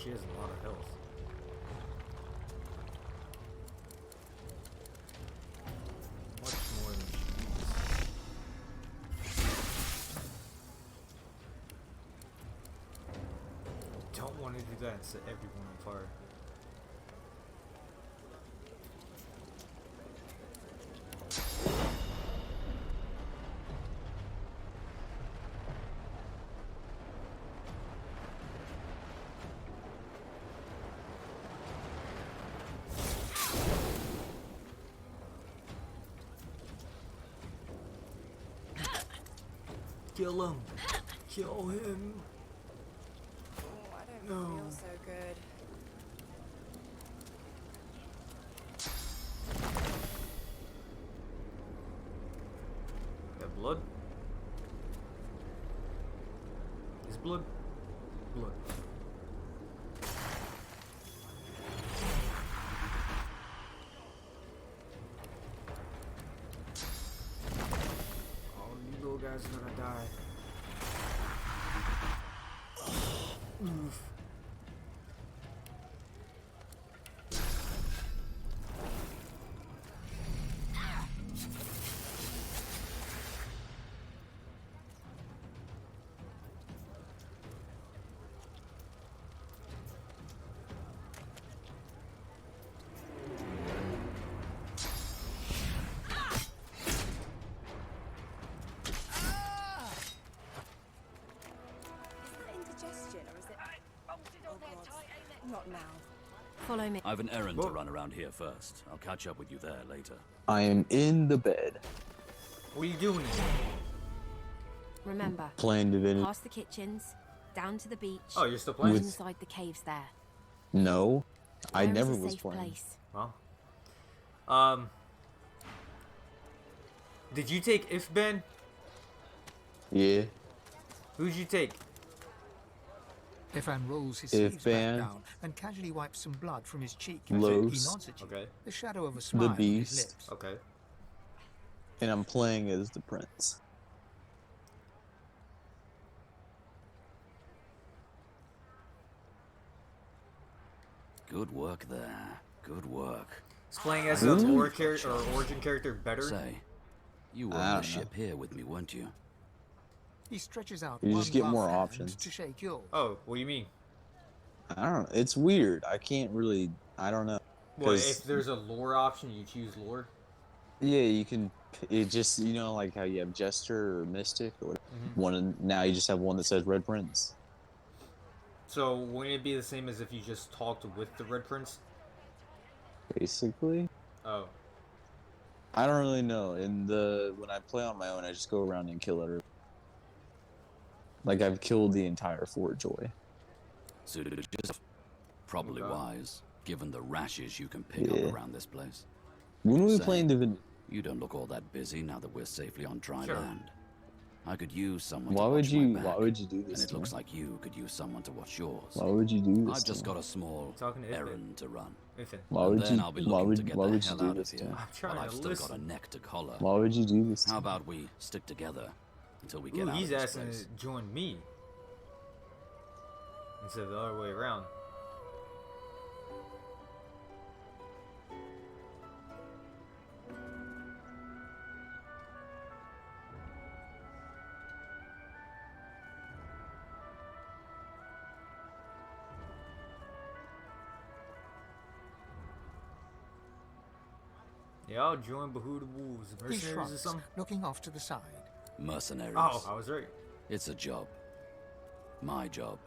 She has a lot of health. Much more than she needs. Don't want to do that and set everyone on fire. Kill him! Kill him!
Oh, I don't feel so good.
That blood? Is blood? Blood. Guys are gonna die. Oof.
Not now.
Follow me.
I have an errand to run around here first. I'll catch up with you there later.
I am in the bed.
What are you doing?
Remember,
Playing Divinity.
past the kitchens, down to the beach.
Oh, you're still playing?
Inside the caves there.
No, I
There is
never
a
was
safe
playing.
place.
Well, did you take Ifben?
Yeah.
Who'd you take?
Ifan rolls his sleeves back
Ifan.
down and casually wipes some blood from his cheek. He
Los.
nods at you.
Okay.
The shadow of a
The
smile on his
Beast.
lips.
Okay.
And I'm playing as the Prince.
Good work there. Good work.
Is playing as a lore character or origin character better?
Say, you were
I
on
don't
the ship here with me, weren't you?
He stretches out
You
one
just get
gloved
more
hand
options.
to shake yours.
Oh, what do you mean?
I don't know. It's weird. I can't really. I don't know.
Well,
'Cause,
if there's a lore option, you choose lore.
yeah, you can. It just like how you have Jester or Mystic or whatever. One now you just have one that says Red Prince.
So wouldn't it be the same as if you just talked with the Red Prince?
Basically.
Oh.
I don't really know. When I play on my own, I just go around and kill everyone. Like I've killed the entire Fort Joy.
Suited just probably
Okay.
wise, given the rashes you can pick
Yeah.
up around this place.
When were we
Say,
playing Divinity?
You don't look all that busy now that we're safely on dry
Sure.
land. I could use someone
Why
to
would
watch
you?
my back,
Why would you do this?
and it
to
looks
me?
like you could use someone to watch yours.
Why would you do this?
I've just
to me?
got a small
Talking to Ethan.
errand to run.
Ethan.
Why
And
would
then
you?
I'll be
Why
looking
would?
to get
Why
the
would you
hell
do
out of
this
here.
to me?
I'm trying
While
to
I've still got a
listen.
neck to collar.
Why would you do this?
How
to me?
about we stick together until we get
Ooh,
out
he's
of this
asking
place?
to join me. Instead of the other way around. Yeah, I'll join Bahu the Wolves.
He
Mercenaries or
shrugs,
something?
looking off to the side.
Mercenaries.
Oh, I was right.
It's a job. My job.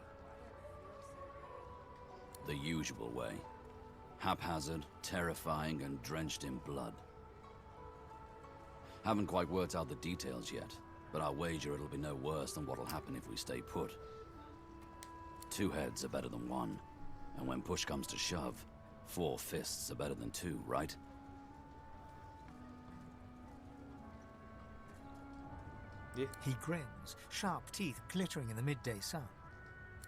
The usual way. Haphazard, terrifying, and drenched in blood. Haven't quite worked out the details yet, but I'll wager it'll be no worse than what'll happen if we stay put. 2 heads are better than 1, and when push comes to shove, 4 fists are better than 2, right?
Yeah.
He grins, sharp teeth glittering in the midday sun.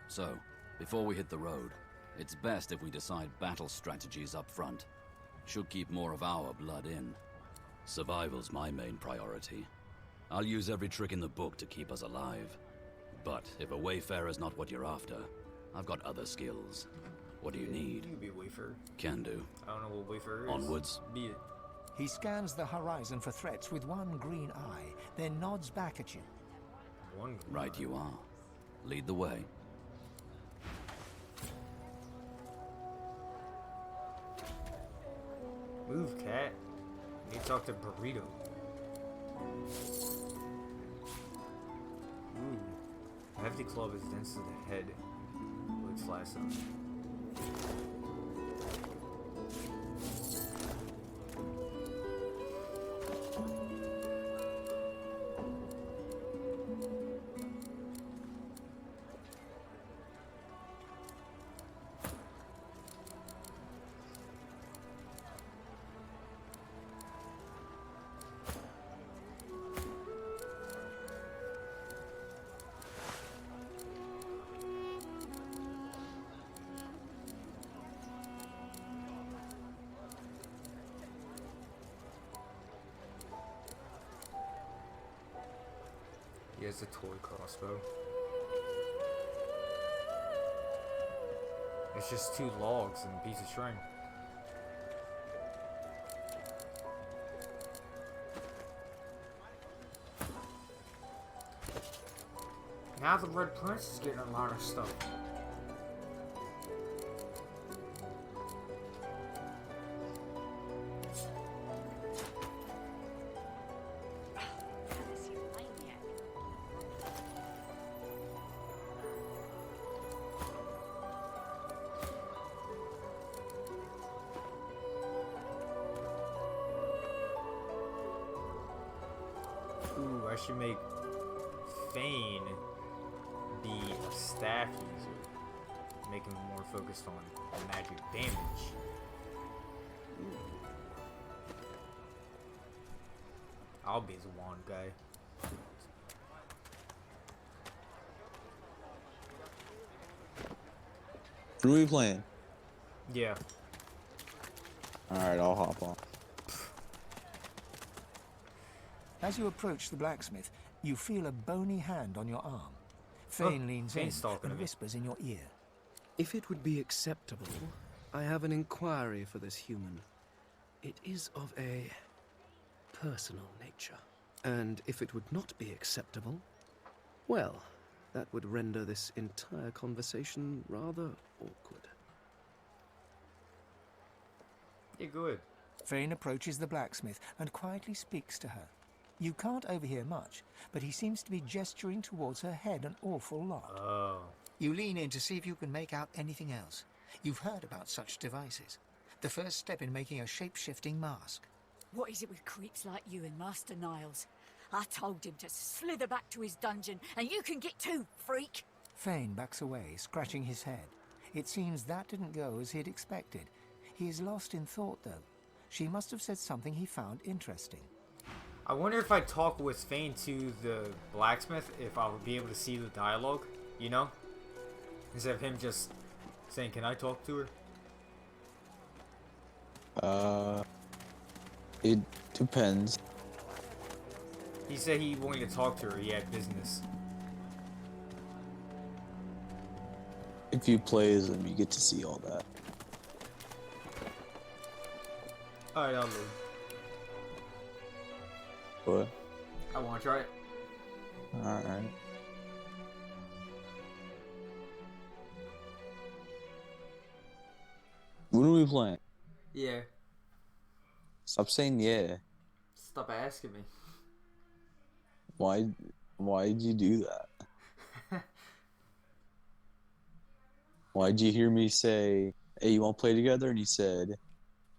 So, before we hit the road, it's best if we decide battle strategies up front. Should keep more of our blood in. Survival's my main priority. I'll use every trick in the book to keep us alive. But if a wayfarer's not what you're after, I've got other skills. What do you need?
You can be a wayfarer.
Can do.
I don't know what wayfarer is.
Onwards.
Be it.
He scans the horizon for threats with one green eye, then nods back at you.
One green
Right
eye.
you are. Lead the way.
Move, cat. Need to talk to Burrito. Ooh. Hefty club is dense to the head. Would fly some. He has a toy crossbow. It's just 2 logs and a piece of string. Now the Red Prince is getting a lot of stuff. Ooh, I should make Fane be a staff user. Make him more focused on magic damage. Ooh. I'll be the wand guy.
Who are we playing?
Yeah.
Alright, I'll hop on.
As you approach the blacksmith, you feel a bony hand on your arm. Fane leans in and whispers in your ear.
If it would be acceptable, I have an inquiry for this human. It is of a personal nature. And if it would not be acceptable, well, that would render this entire conversation rather awkward.
Yeah, good.
Fane approaches the blacksmith and quietly speaks to her. You can't overhear much, but he seems to be gesturing towards her head an awful lot.
Oh.
You lean in to see if you can make out anything else. You've heard about such devices. The first step in making a shape-shifting mask.
What is it with creeps like you and Master Niles? I told him to slither back to his dungeon, and you can get too, freak!
Fane backs away, scratching his head. It seems that didn't go as he'd expected. He is lost in thought, though. She must have said something he found interesting.
I wonder if I talk with Fane to the blacksmith, if I would be able to see the dialogue, you know? Instead of him just saying, can I talk to her?
It depends.
He said he wanted to talk to her, he had business.
If you play as him, you get to see all that.
Alright, I'll leave.
What?
I want to try it.
Alright. What are we playing?
Yeah.
Stop saying yeah.
Stop asking me.
Why'd you do that? Why'd you hear me say, hey, you want to play together? And he said,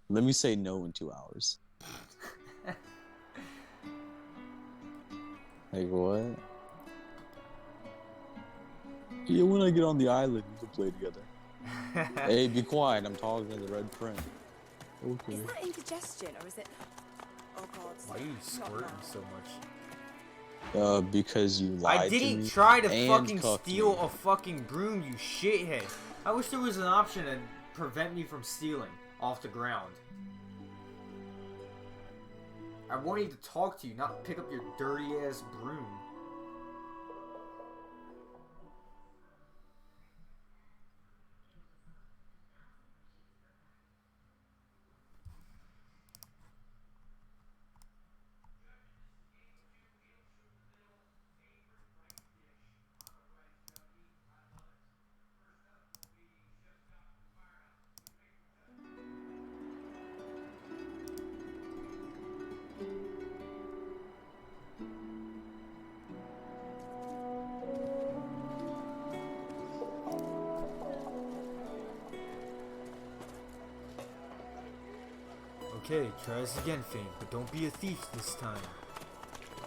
let me say no in 2 hours. Like, what? Yeah, when I get on the island, we can play together. Hey, be quiet. I'm talking to the red friend. Okay.
Is that indigestion or is it... Oh god.
Why are you squirting so much?
Because you lied to me.
I didn't try to fucking
cuffed
steal
me.
a fucking broom, you shithead. I wish there was an option to prevent me from stealing off the ground. I wanted to talk to you, not pick up your dirty ass broom. Okay, try this again, Fane, but don't be a thief this time.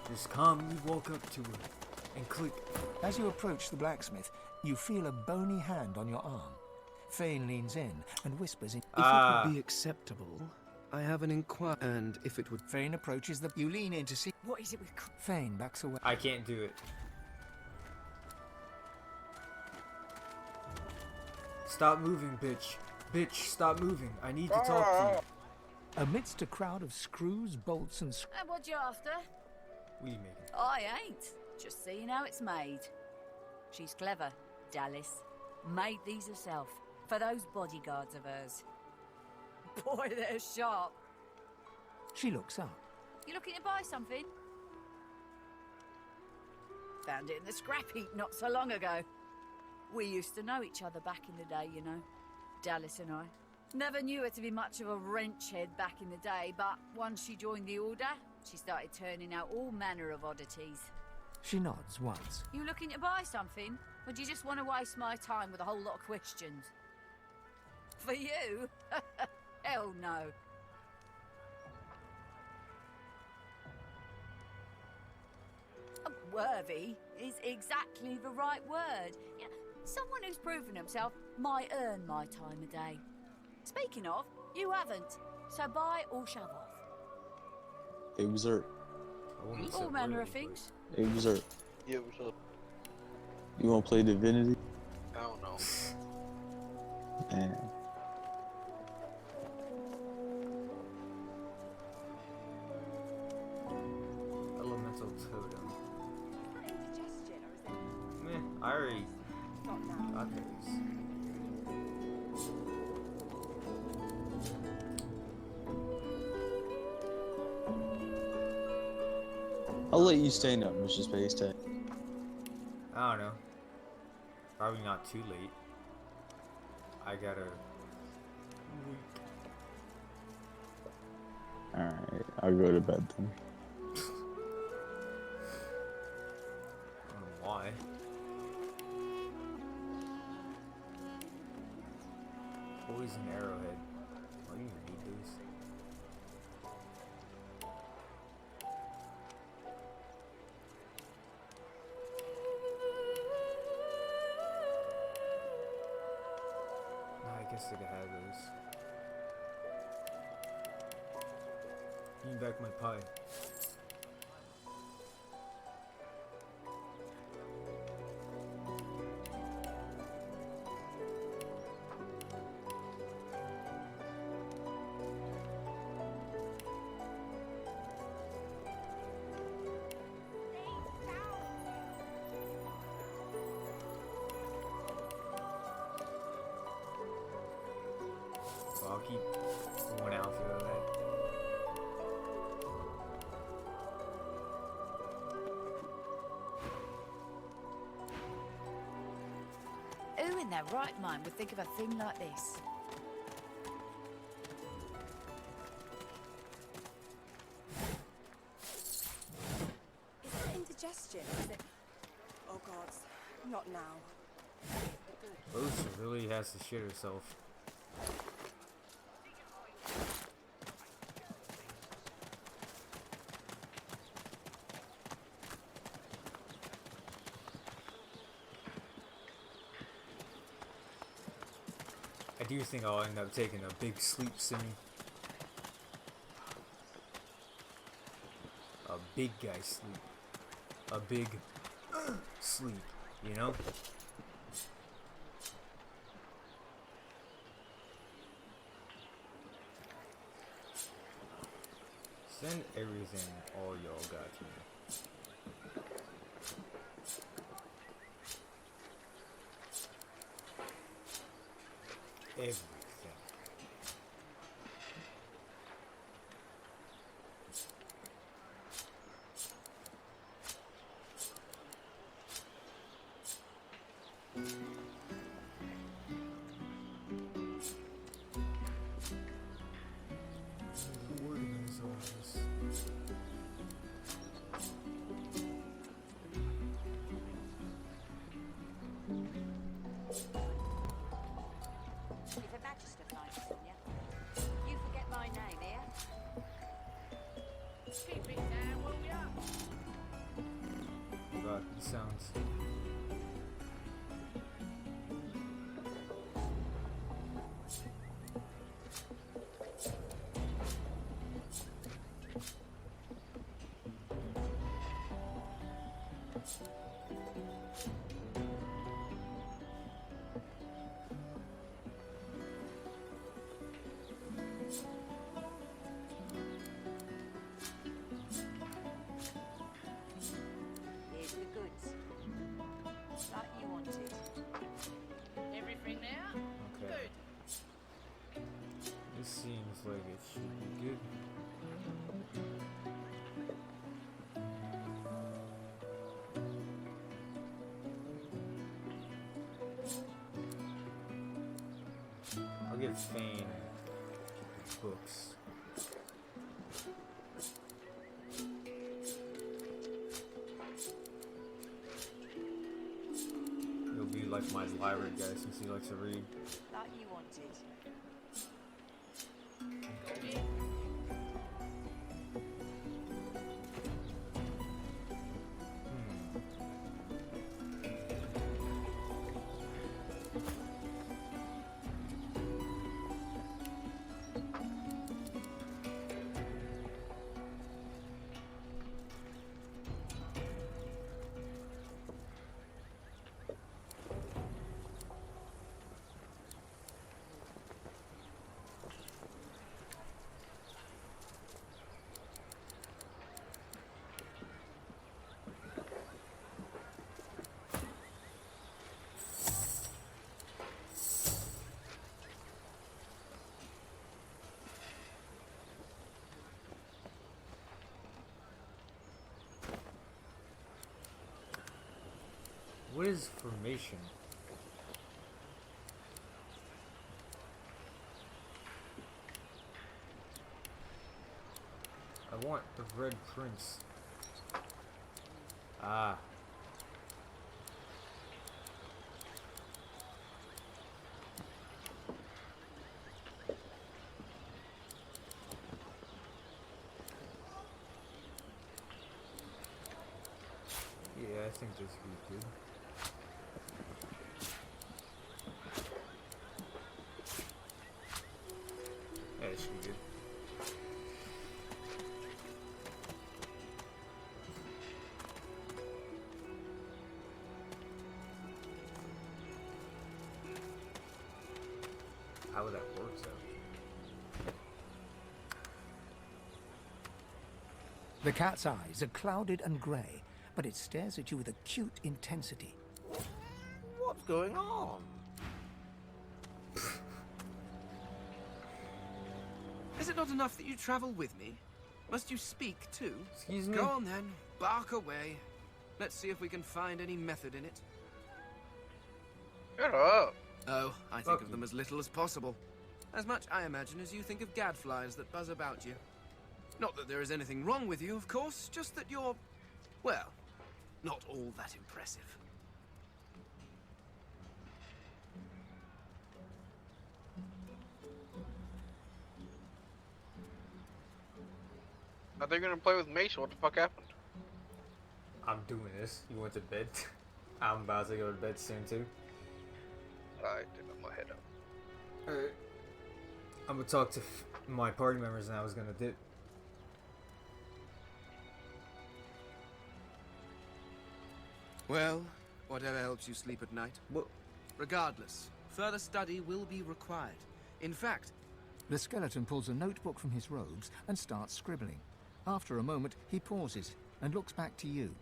Just calmly walk up to her and click.
As you approach the blacksmith, you feel a bony hand on your arm. Fane leans in and whispers in.
If it would be acceptable, I have an inquiry, and if it would...
Fane approaches the... You lean in to see...
What is it with...
Fane backs away.
I can't do it. Stop moving, bitch. Bitch, stop moving. I need to talk to you.
Amidst a crowd of screws, bolts, and...
And what you after?
What are you making?
I ain't. Just seeing how it's made. She's clever, Dallas. Made these herself. For those bodyguards of hers. Boy, they're sharp.
She looks up.
You looking to buy something? Found it in the scrap heap not so long ago. We used to know each other back in the day, you know. Dallas and I. Never knew her to be much of a wrench head back in the day, but once she joined the Order, she started turning out all manner of oddities.
She nods once.
You looking to buy something? Or do you just want to waste my time with a whole lot of questions? For you? Hell no. Worthy is exactly the right word. Yeah, someone who's proven himself might earn my time of day. Speaking of, you haven't. So buy or shove off.
Hey, what's up?
All manner of things.
Hey, what's up?
Yeah, what's up?
You wanna play Divinity?
I don't know.
Man.
Elemental totem. Meh, I already got those.
I'll let you stay now, Mr. Space Tech.
I don't know. Probably not too late. I gotta...
Alright, I'll go to bed then.
I don't know why. Poison arrowhead. Why do you need these? I guess I could have those. Give me back my pie. So I'll keep one outfit of that.
Who in their right mind would think of a thing like this?
Not now.
Lucy really has to shit herself. I do think I'll end up taking a big sleep soon. A big guy sleep. A big sleep, you know? Send everything all y'all got to me. Everything. Organize all this.
If a magister finds us on you, you forget my name, here. Keep it down, will ya?
God, he sounds.
Here's the goods. Like you wanted. Everything now?
Okay. This seems like it should be good. I'll give Fane books. He'll be like my library guy since he likes to read.
Like you wanted.
What is formation? I want the Red Prince. Ah. Yeah, I think this would be good. Yeah, it should be good. How would that work, though?
The cat's eyes are clouded and grey, but it stares at you with acute intensity.
What's going on?
Is it not enough that you travel with me? Must you speak too?
Excuse me?
Go on then, bark away. Let's see if we can find any method in it.
Shut up.
Oh, I think of them as little as possible. As much, I imagine, as you think of gadflies that buzz about you. Not that there is anything wrong with you, of course, just that you're, well, not all that impressive.
Are they gonna play with Mace? What the fuck happened?
I'm doing this. You went to bed? I'm about to go to bed soon too.
I did my head up.
Alright. I'm gonna talk to my party members and I was gonna dip.
Well, whatever helps you sleep at night.
What?
Regardless, further study will be required. In fact...
The skeleton pulls a notebook from his robes and starts scribbling. After a moment, he pauses and looks back to you.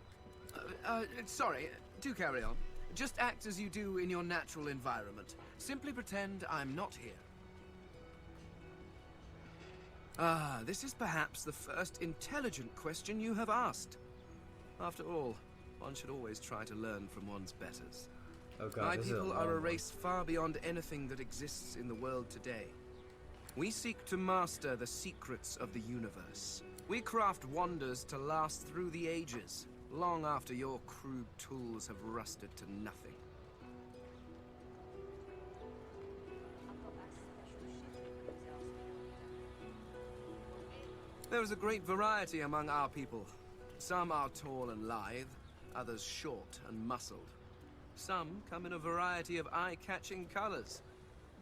Sorry, do carry on. Just act as you do in your natural environment. Simply pretend I'm not here. Ah, this is perhaps the first intelligent question you have asked. After all, one should always try to learn from one's betters.
Oh God,
My
this
people
is
are a
one.
race far beyond anything that exists in the world today. We seek to master the secrets of the universe. We craft wonders to last through the ages, long after your crude tools have rusted to nothing. There is a great variety among our people. Some are tall and lithe, others short and muscled. Some come in a variety of eye-catching colors.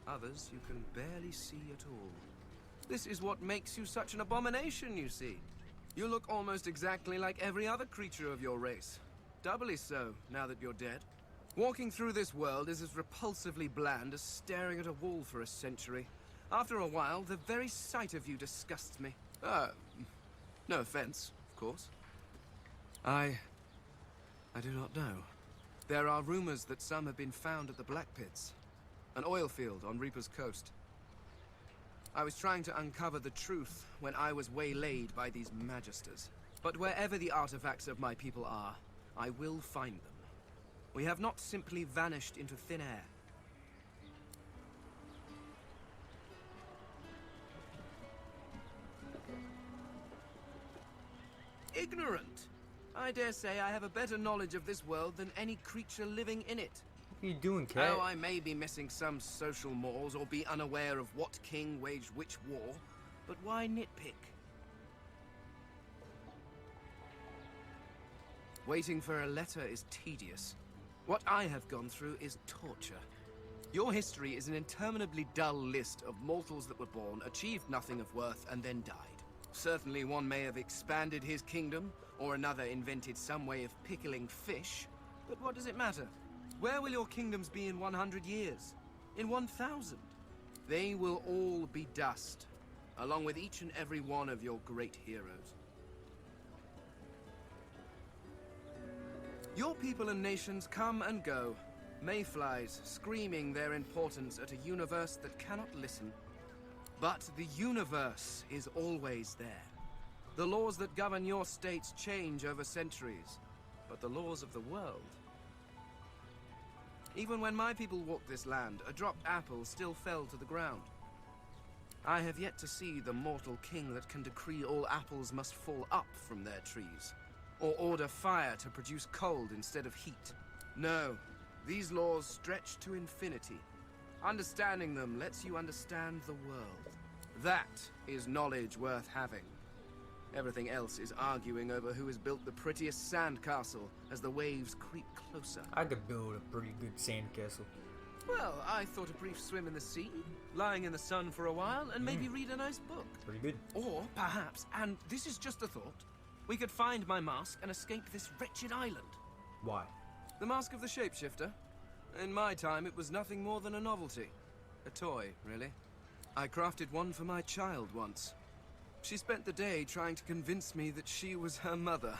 Others you can barely see at all. This is what makes you such an abomination, you see. You look almost exactly like every other creature of your race. Doubly so, now that you're dead. Walking through this world is as repulsively bland as staring at a wall for a century. After a while, the very sight of you disgusts me. No offense, of course. I do not know. There are rumors that some have been found at the Black Pits, an oil field on Reaper's Coast. I was trying to uncover the truth when I was waylaid by these magisters. But wherever the artifacts of my people are, I will find them. We have not simply vanished into thin air. Ignorant! I dare say I have a better knowledge of this world than any creature living in it.
What are you doing, Cat?
Oh, I may be missing some social mores or be unaware of what king waged which war, but why nitpick? Waiting for a letter is tedious. What I have gone through is torture. Your history is an interminably dull list of mortals that were born, achieved nothing of worth, and then died. Certainly one may have expanded his kingdom, or another invented some way of pickling fish, but what does it matter? Where will your kingdoms be in 100 years? In 1,000? They will all be dust, along with each and every one of your great heroes. Your people and nations come and go, mayflies screaming their importance at a universe that cannot listen. But the universe is always there. The laws that govern your states change over centuries, but the laws of the world... Even when my people walked this land, a dropped apple still fell to the ground. I have yet to see the mortal king that can decree all apples must fall up from their trees, or order fire to produce cold instead of heat. No, these laws stretch to infinity. Understanding them lets you understand the world. That is knowledge worth having. Everything else is arguing over who has built the prettiest sandcastle as the waves creep closer.
I could build a pretty good sandcastle.
Well, I thought a brief swim in the sea, lying in the sun for a while, and maybe read a nice book.
Pretty good.
Or perhaps, and this is just a thought, we could find my mask and escape this wretched island.
Why?
The Mask of the Shapeshifter? In my time, it was nothing more than a novelty. A toy, really. I crafted one for my child once. She spent the day trying to convince me that she was her mother,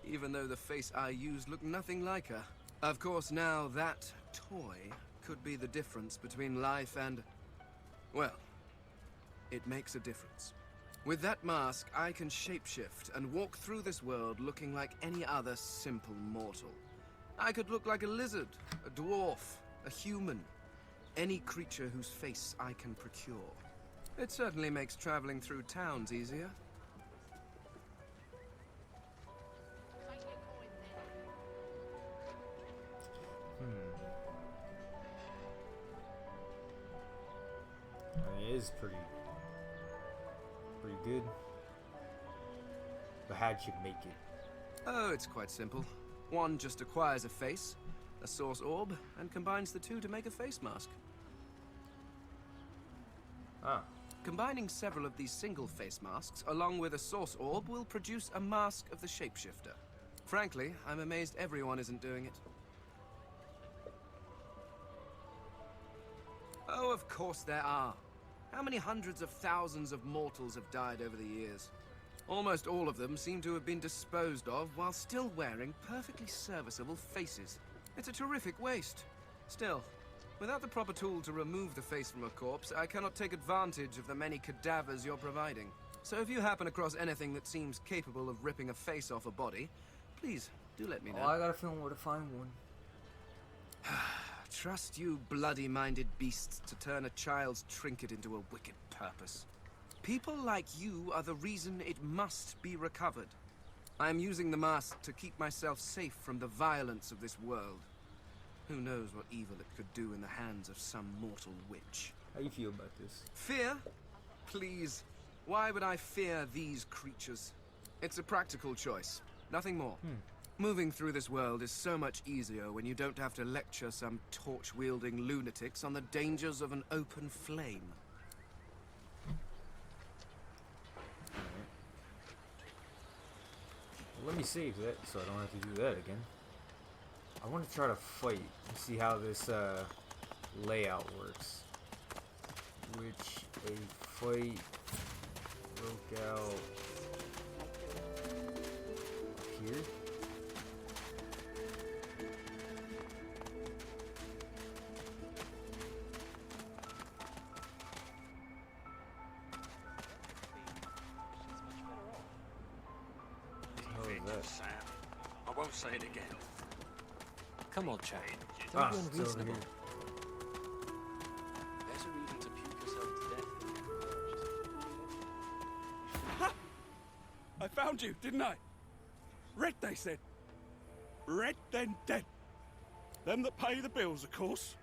even though the face I used looked nothing like her. Of course, now that toy could be the difference between life and... well, it makes a difference. With that mask, I can shapeshift and walk through this world looking like any other simple mortal. I could look like a lizard, a dwarf, a human, any creature whose face I can procure. It certainly makes traveling through towns easier.
It is pretty good. But how'd you make it?
Oh, it's quite simple. One just acquires a face, a source orb, and combines the two to make a face mask.
Ah.
Combining several of these single face masks along with a source orb will produce a mask of the shapeshifter. Frankly, I'm amazed everyone isn't doing it. Oh, of course there are. How many hundreds of thousands of mortals have died over the years? Almost all of them seem to have been disposed of while still wearing perfectly serviceable faces. It's a terrific waste. Still, without the proper tool to remove the face from a corpse, I cannot take advantage of the many cadavers you're providing. So if you happen across anything that seems capable of ripping a face off a body, please, do let me know.
Oh, I got a feeling where to find one.
Trust you bloody-minded beasts to turn a child's trinket into a wicked purpose. People like you are the reason it must be recovered. I am using the mask to keep myself safe from the violence of this world. Who knows what evil it could do in the hands of some mortal witch.
How you feel about this?
Fear? Please. Why would I fear these creatures? It's a practical choice. Nothing more. Moving through this world is so much easier when you don't have to lecture some torch-wielding lunatics on the dangers of an open flame.
Well, let me save that so I don't have to do that again. I want to try to fight and see how this layout works. Which a fight broke out here.
Sam, I won't say it again.
Come on, chap.
Ah,
Don't
it's
be
over
unreasonable.
here.
Better even to puke yourself to death.
Ha! I found you, didn't I? Red, they said. Red, then dead. Them that pay the bills, of course.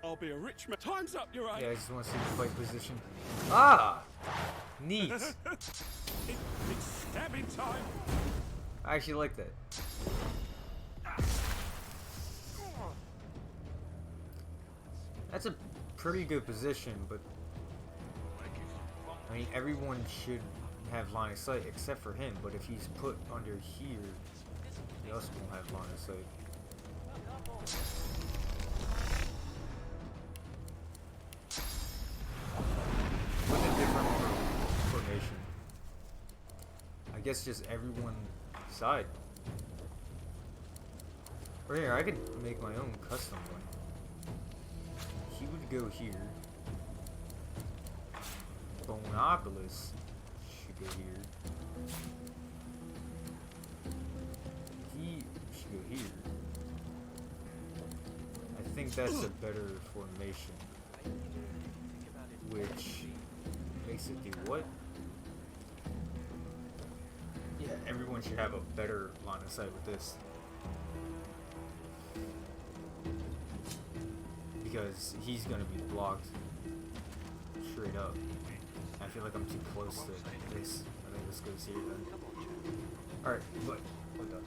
I'll be a rich man. Time's up, your age.
Yeah, I just want to see the fight position. Ah! Neat.
It's stabbing time.
I actually like that. That's a pretty good position, but I mean, everyone should have line of sight except for him, but if he's put under here, he also won't have line of sight. With a different formation. I guess just everyone side. Or here, I could make my own custom one. He would go here. Bonopolis should go here. He should go here. I think that's a better formation. Which makes it do what? Yeah, everyone should have a better line of sight with this. Because he's gonna be blocked straight up. I feel like I'm too close to this. I think this goes here then. Alright, but hold up.